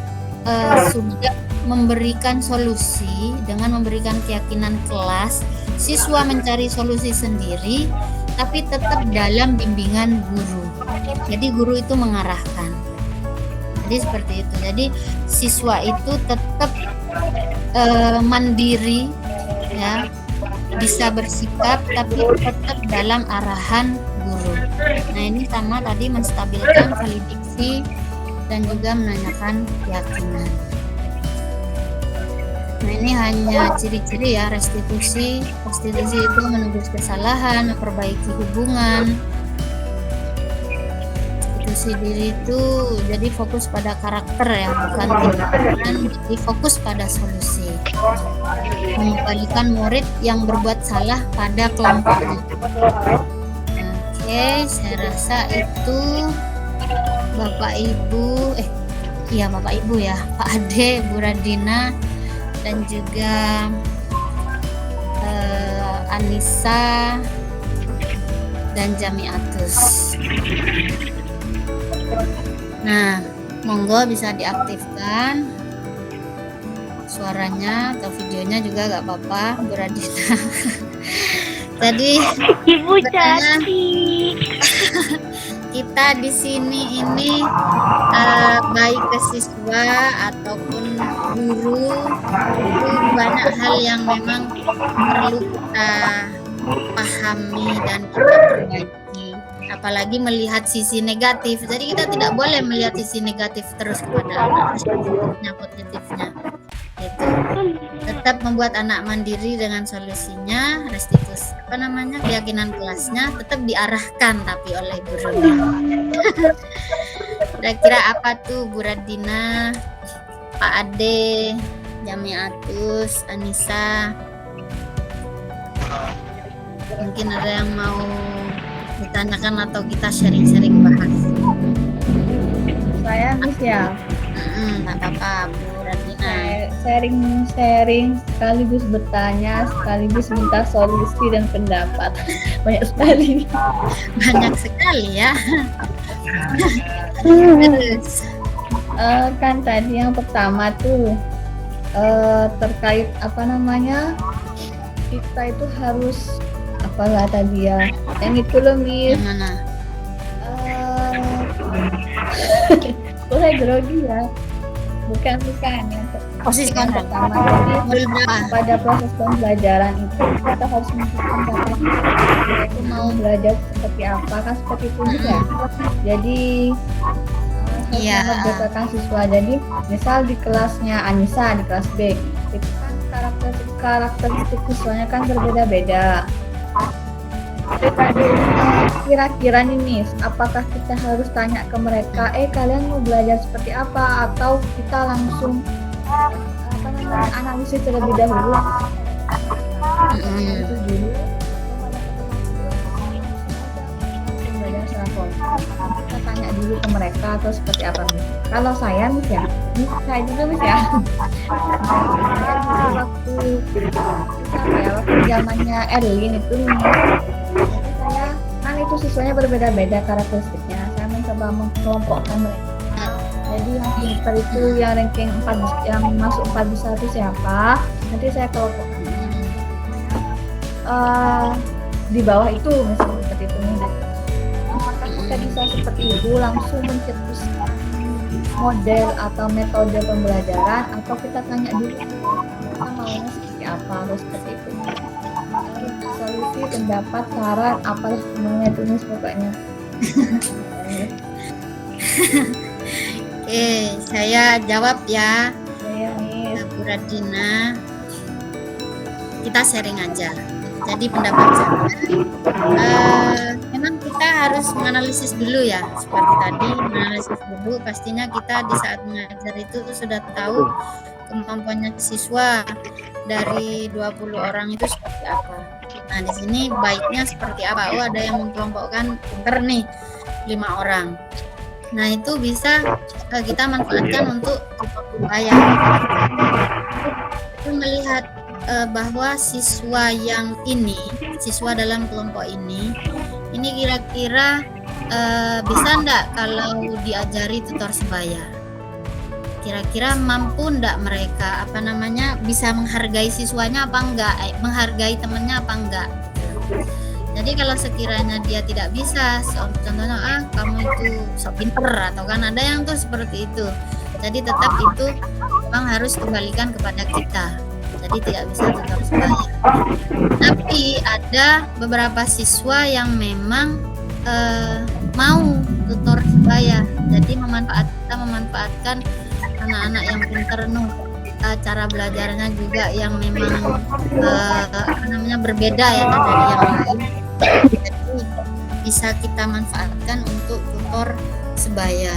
sudah memberikan solusi dengan memberikan keyakinan kelas. Siswa mencari solusi sendiri, tapi tetap dalam bimbingan guru. Jadi guru itu mengarahkan. Jadi seperti itu. Jadi siswa itu tetap mandiri, ya, bisa bersikap, tapi tetap dalam arahan guru. Nah, ini sama tadi menstabilkan validasi dan juga menanyakan keyakinan. Nah, ini hanya ciri-ciri ya restitusi. Restitusi itu menebus kesalahan, memperbaiki hubungan. Restitusi diri itu jadi fokus pada karakter ya, bukan tindakan, jadi fokus pada solusi. Mengembalikan murid yang berbuat salah pada kelompoknya. Oke, saya rasa itu Bapak Ibu ya, Pak Ade, Bu Radina, dan juga Anissa dan Jamiatus. Nah, monggo bisa diaktifkan suaranya atau videonya juga gak apa-apa, Bu Radina. Jadi Ibu cantik. Kita di sini ini baik ke siswa ataupun guru, itu banyak hal yang memang perlu kita pahami dan kita perbaiki. Apalagi melihat sisi negatif. Jadi kita tidak boleh melihat sisi negatif terus kepada anak, positifnya. Gitu. Tetap membuat anak mandiri dengan solusinya, restitusi keyakinan kelasnya tetap diarahkan tapi oleh gurunya. Kira-kira apa tuh Bu Radina, Pak Ade, Jamiatus, Anissa? Mungkin ada yang mau ditanyakan atau kita sharing-sharing bahas. saya Miss ya. Nggak apa-apa Bu Radina. Sharing sekaligus bertanya, sekaligus minta solusi dan pendapat. Banyak sekali. Banyak sekali ya. Terus Kan tadi yang pertama tuh terkait kita itu harus apalah tadi ya, yang itu loh Miss. yang mana? Kok saya grogi ya? Bukan yang Posisi yang kontrol. pertama tadi Modul berapa? pada proses pembelajaran itu kita harus menentukan kapan kita itu mau belajar seperti apa, kan seperti itu juga. Jadi harus Iya. memerdekakan siswa. Jadi misal di kelasnya Anissa, di kelas B itu kan karakteristik siswanya kan berbeda-beda. Jadi tadi kira-kira nih Miss, apakah kita harus tanya ke mereka, kalian mau belajar seperti apa, atau kita langsung analisis terlebih dahulu? Itu dulu. Belajar secara kelompok. Kita tanya dulu ke mereka atau seperti apa Miss? Kalau saya Miss ya, saya juga Miss ya. Saya dulu waktu zamannya Erlin itu Miss. Jadi saya kan itu siswanya berbeda-beda karakteristiknya. Saya mencoba mengelompokkan mereka. Jadi yang pintar itu yang ranking 4 yang masuk 4 besar itu siapa? Nanti saya kelompokkan. Di bawah itu misalnya seperti itu nih. Apakah kita bisa seperti itu langsung mencetuskan model atau metode pembelajaran, atau kita tanya dulu kita maunya seperti apa, harus seperti itu. Solusi, pendapat, saran, apalah semuanya itu Miss pokoknya. Oke, saya jawab ya. Saya Miss. Bu Radina, kita sharing aja. Jadi pendapat saya, memang kita harus menganalisis dulu ya, seperti tadi menganalisis dulu. Pastinya kita di saat mengajar itu sudah tahu kemampuannya siswa dari 20 orang itu seperti apa. Nah di sini baiknya seperti apa? Oh ada yang mengkelompokkan pinter nih 5 orang. Nah itu bisa kita manfaatkan untuk upaya. Itu melihat bahwa siswa yang ini, siswa dalam kelompok ini kira-kira bisa enggak kalau diajari tutor sebaya? Kira-kira mampu enggak mereka bisa menghargai siswanya apa enggak, menghargai temannya apa enggak? Jadi kalau sekiranya dia tidak bisa, contohnya kamu itu sok pinter, atau kan ada yang tuh seperti itu. Jadi tetap itu memang harus kembalikan kepada kita. Jadi tidak bisa tutor sebaya. Tapi ada beberapa siswa yang memang mau tutor sebaya. Jadi memanfaatkan anak-anak yang pinter cara belajarnya juga yang memang berbeda ya dari yang lain. Jadi bisa kita manfaatkan untuk tutor sebaya.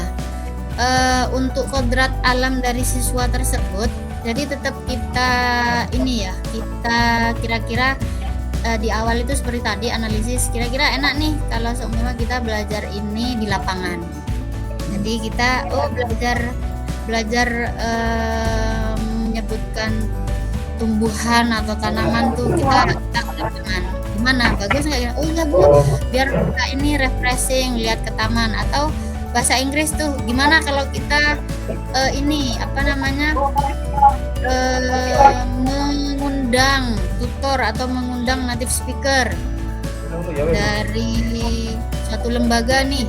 Untuk kodrat alam dari siswa tersebut, jadi tetap kita kira-kira di awal itu seperti tadi analisis, kira-kira enak nih kalau seumpama kita belajar ini di lapangan. Jadi kita belajar menyebutkan tumbuhan atau tanaman tuh kita ke lapangan. Gimana? Bagus nggak ya? Oh iya Bu, biar kita ini refreshing lihat ke taman. Atau bahasa Inggris tuh gimana kalau kita mengundang tutor atau mengundang native speaker dari suatu lembaga nih.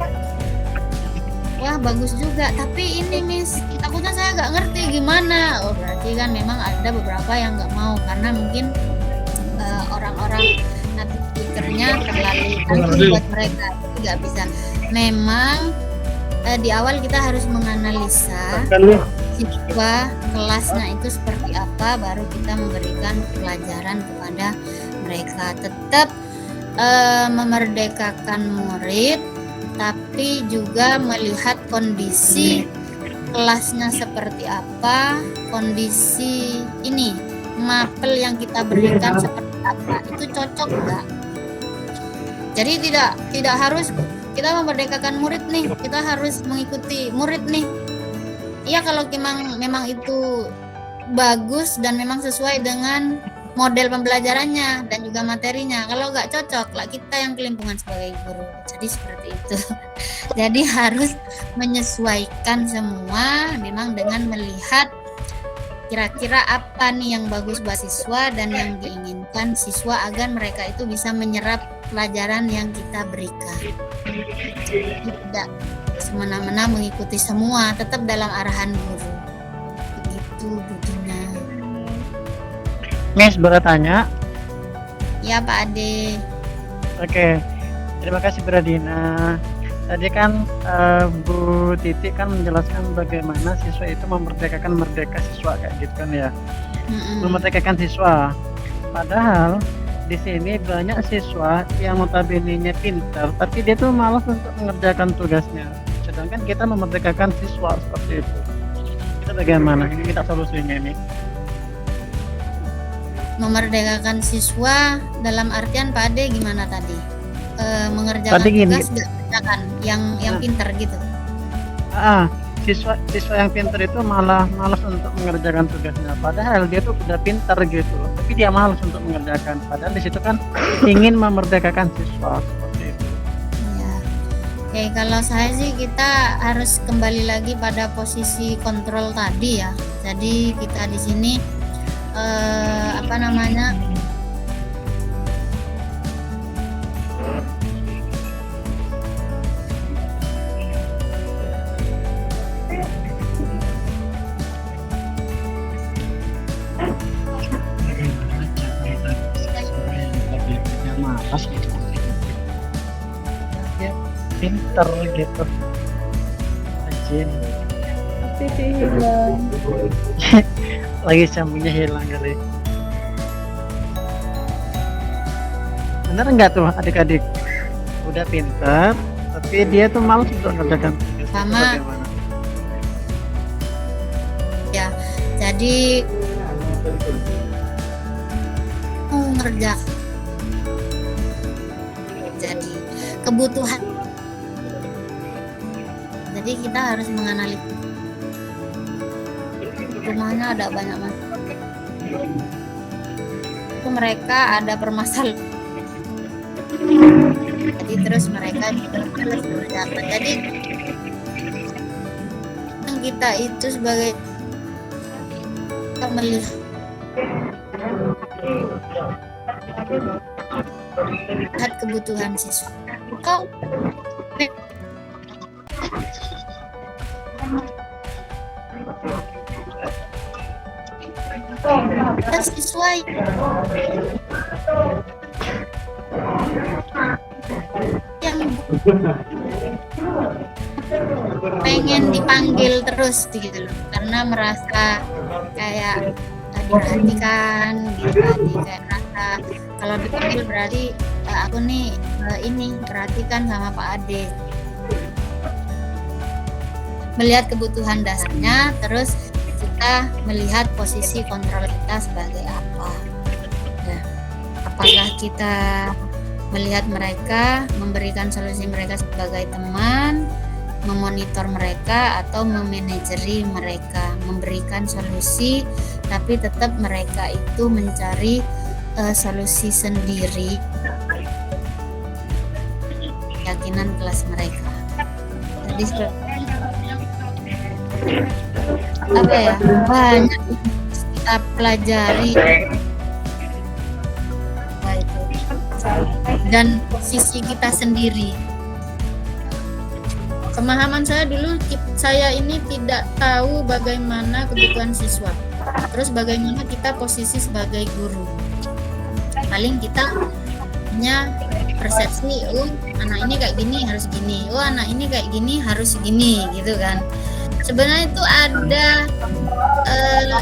Wah bagus juga, tapi ini Miss takutnya saya nggak ngerti gimana. Oh berarti kan memang ada beberapa yang nggak mau karena mungkin orang-orang native speakernya terlalu canggih buat mereka, jadi nggak bisa. Memang di awal kita harus menganalisa siswa kelasnya itu seperti apa, baru kita memberikan pelajaran kepada mereka. Tetap memerdekakan murid, tapi juga melihat kondisi kelasnya seperti apa, kondisi mapel yang kita berikan seperti apa, itu cocok enggak. Jadi tidak harus kita memerdekakan murid nih, kita harus mengikuti murid nih. Iya, kalau memang itu bagus dan memang sesuai dengan model pembelajarannya dan juga materinya. Kalau nggak cocok, lah kita yang kelimpungan sebagai guru. Jadi seperti itu. Jadi harus menyesuaikan semua, memang dengan melihat kira-kira apa nih yang bagus buat siswa dan yang diinginkan siswa agar mereka itu bisa menyerap pelajaran yang kita berikan. Tidak semena-mena mengikuti semua, tetap dalam arahan guru. Begitu Budina. Miss bertanya. Ya Pak Ade. Oke, terima kasih Bradina. Tadi kan Bu Titi kan menjelaskan bagaimana siswa itu merdeka siswa kayak gitu kan ya. Memerdekakan siswa. Padahal di sini banyak siswa yang notabene-nya pintar, tapi dia tuh malas untuk mengerjakan tugasnya. Sedangkan kita memerdekakan siswa seperti itu. Kita bagaimana? Ini minta solusinya ini. Memerdekakan siswa dalam artian Pak Ade gimana tadi? Mengerjakan Tadi gini. tugas nggak kerjakan yang pintar gitu. Siswa yang pintar itu malah malas untuk mengerjakan tugasnya. Padahal dia tuh udah pintar gitu, tapi dia malas untuk mengerjakan. Padahal di situ kan ingin memerdekakan siswa seperti itu. Ya. Oke, kalau saya sih kita harus kembali lagi pada posisi kontrol tadi ya. Jadi kita di sini Malas gitu. Dia pintar gitu. Rajin. Titi hilang. Lagi sambungnya hilang kali. Bener nggak tuh adik-adik? Udah pintar, tapi dia tuh malas untuk mengerjakan tugas. Sama. Bagaimana? Ya, jadi mengerjakan. Jadi kebutuhan. Jadi kita harus menganalisis. Rumahnya ada banyak masalah. Itu mereka ada permasalahan. Jadi terus mereka juga harus berjalan. Jadi kita itu sebagai melihat kebutuhan siswa. Kau kita siswa yang pengen dipanggil terus gitu loh, karena merasa kayak diperhatikan gitu, kayak rasa kalau dipanggil berarti aku nih ini perhatikan sama Pak Ade. Melihat kebutuhan dasarnya, terus kita melihat posisi kontrol kita sebagai apa. Nah, apakah kita melihat mereka, memberikan solusi mereka sebagai teman, memonitor mereka, atau memanajeri mereka, memberikan solusi, tapi tetap mereka itu mencari solusi sendiri, keyakinan kelas mereka. Jadi apa ya, banyak kita pelajari itu dan sisi kita sendiri. Pemahaman saya dulu, saya ini tidak tahu bagaimana kebutuhan siswa, terus bagaimana kita posisi sebagai guru. Paling kita punya persepsi, oh anak ini kayak gini harus gini, oh anak ini kayak gini harus gini gitu kan. Sebenarnya itu ada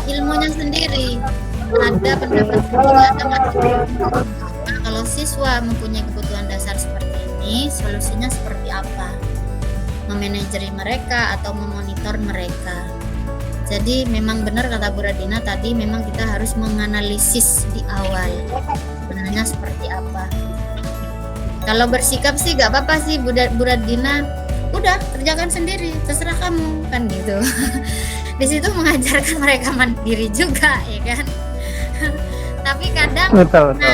ilmunya sendiri, ada pendapat sendiri, ada materi. Nah, kalau siswa mempunyai kebutuhan dasar seperti ini, solusinya seperti apa? Memanajeri mereka atau memonitor mereka. Jadi memang benar kata Bu Radina tadi, memang kita harus menganalisis di awal sebenarnya seperti apa. Kalau bersikap sih gak apa-apa sih Bu Radina, udah kerjakan sendiri, terserah kamu kan gitu. Di situ mengajarkan mereka mandiri juga ya kan. Tapi kadang Betul. itu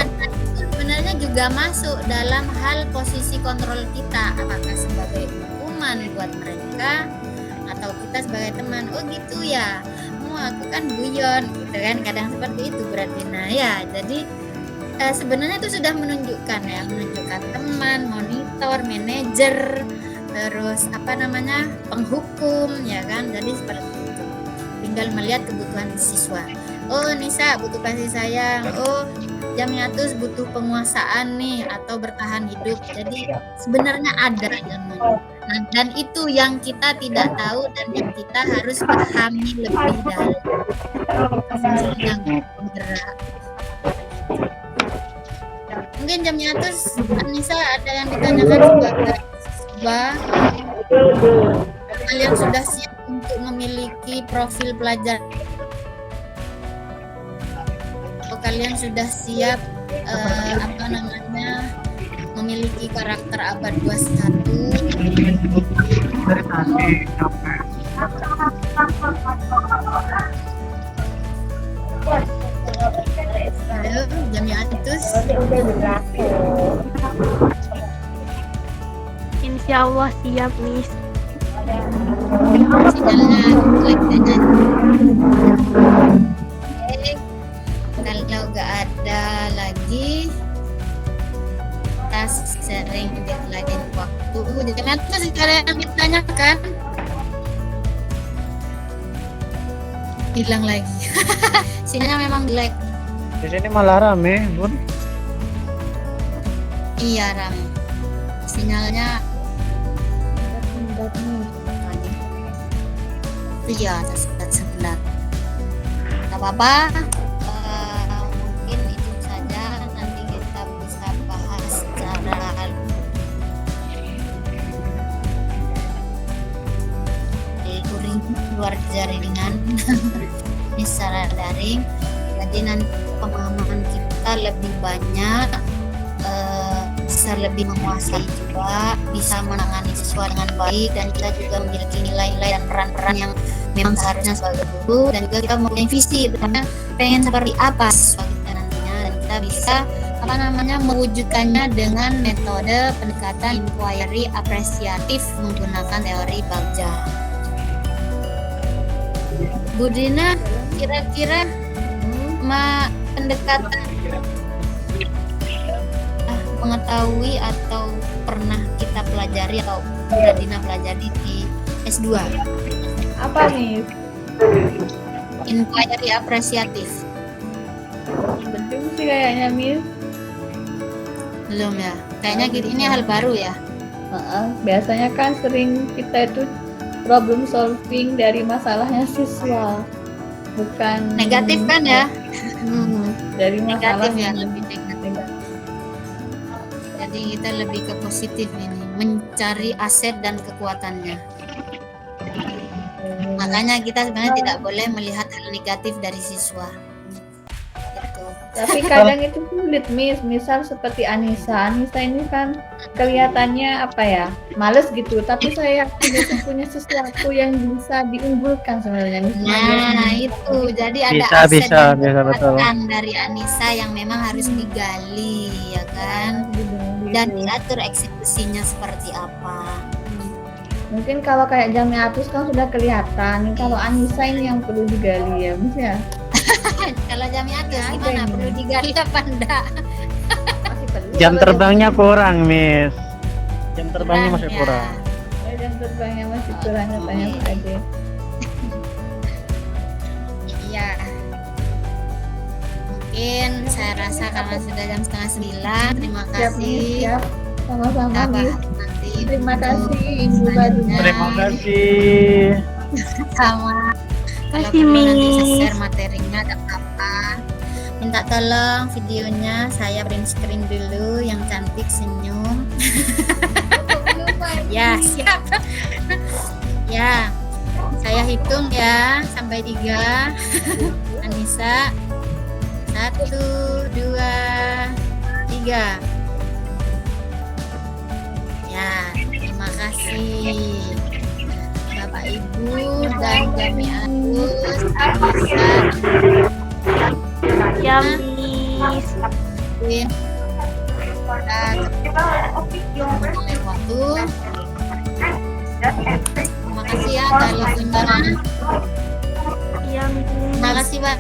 sebenarnya juga masuk dalam hal posisi kontrol kita, apakah sebagai hukuman buat mereka atau kita sebagai teman. Oh gitu ya, aku kan guyon gitu kan, kadang seperti itu Bu Radina ya. Jadi sebenarnya itu sudah menunjukkan teman, monitor, manajer, terus penghukum ya kan. Jadi seperti itu, tinggal melihat kebutuhan siswa. Oh Nisa butuh kasih sayang, oh Jamiatus butuh penguasaan nih atau bertahan hidup. Jadi sebenarnya ada ilmunya. Nah, dan itu yang kita tidak tahu dan yang kita harus pahami lebih dalam. Yang bergerak. Mungkin Jamiatus, Anissa ada yang ditanyakan sebagai siswa. Kalian sudah siap untuk memiliki profil pelajar? Atau kalian sudah siap memiliki karakter abad 21? Dari tadi capek. Halo, Jamiatus. Insya Allah siap, Miss. Sinyalnya like aja. Oke, kalau nggak ada lagi, kita sering lagi waktu. Jangan terus ada yang ditanyakan. Hilang lagi. Sinyalnya memang jelek. Di sini malah rame, Bun. Iya rame. Sinyalnya iya sebelah. Gak apa-apa. Mungkin itu saja. Nanti kita bisa bahas secara luar jaringan. Ini secara daring. Jadi nanti pemahaman kita lebih banyak, bisa lebih menguasai juga, bisa menangani siswa dengan baik, dan kita juga memiliki nilai-nilai dan peran-peran yang memang seharusnya sebagai guru, dan juga kita mempunyai visi sebenarnya pengen seperti apa siswa kita nantinya, dan kita bisa mewujudkannya dengan metode pendekatan inquiry apresiatif menggunakan teori Bagja. Bu Dina, kira-kira pendekatan mengetahui atau pernah kita pelajari atau Dina pelajari di S2? Apa nih? Inquiry apresiatif. Penting sih kayaknya, Miss. Belum ya? Kayaknya ini hal baru ya? Biasanya kan sering kita itu problem solving dari masalahnya siswa, bukan Negatif kan ya? dari masalah Negatif ya, lebih negatif. Jadi kita lebih ke positif ini, mencari aset dan kekuatannya. Makanya kita sebenarnya tidak boleh melihat hal negatif dari siswa. Gitu. Tapi kadang itu sulit, Miss. Misal seperti Anissa ini kan kelihatannya males gitu, tapi saya yakin itu punya sesuatu yang bisa diunggulkan sebenarnya. Nah itu, jadi ada Bisa, aset dan kekuatan dari Anissa yang memang harus digali, ya kan? Dan diatur eksekusinya seperti apa. Mungkin kalau kayak Jamiatus kan sudah kelihatan. Kalau Anissa ini yang perlu digali ya, Miss ya. Kalau Jamiatus gimana? Perlu digali apa enggak? Masih perlu. Jam terbangnya kurang, Miss. Jam terbangnya masih ya. kurang. Jam terbangnya masih kurang, katanya Pak Ade. Iya. Mungkin saya rasa karena sudah jam 8:30. Terima kasih. Siap. Sama-sama, Kita Miss. bahas nanti. Terima kasih Ibu Badina. Terima kasih. Sama. Kalau Kasih, perlu nanti saya Miss. share materinya ada apa. Minta tolong videonya saya print screen dulu yang cantik senyum. Ya siap. Ya saya hitung ya sampai 3. Anissa 1, 2, 3. Ya, terima kasih Bapak Ibu dan Jamiatus bisa Ya, Miss. mungkin kita waktu. Terima kasih ya atas undangan. Ya, Terima Miss. kasih Pak.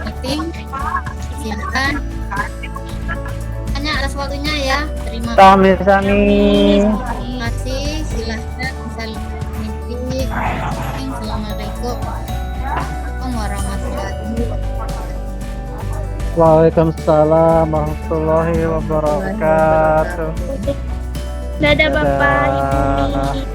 Meeting. Silakan. Tanya atas waktunya ya. Terima kasih. Sami-sami. Terima kasih. Silahkan bisa meeting. Assalamualaikum warahmatullahi wabarakatuh. Waalaikumsalam warahmatullahi wabarakatuh. Dadah Bapak, Ibu Dadah. Miss.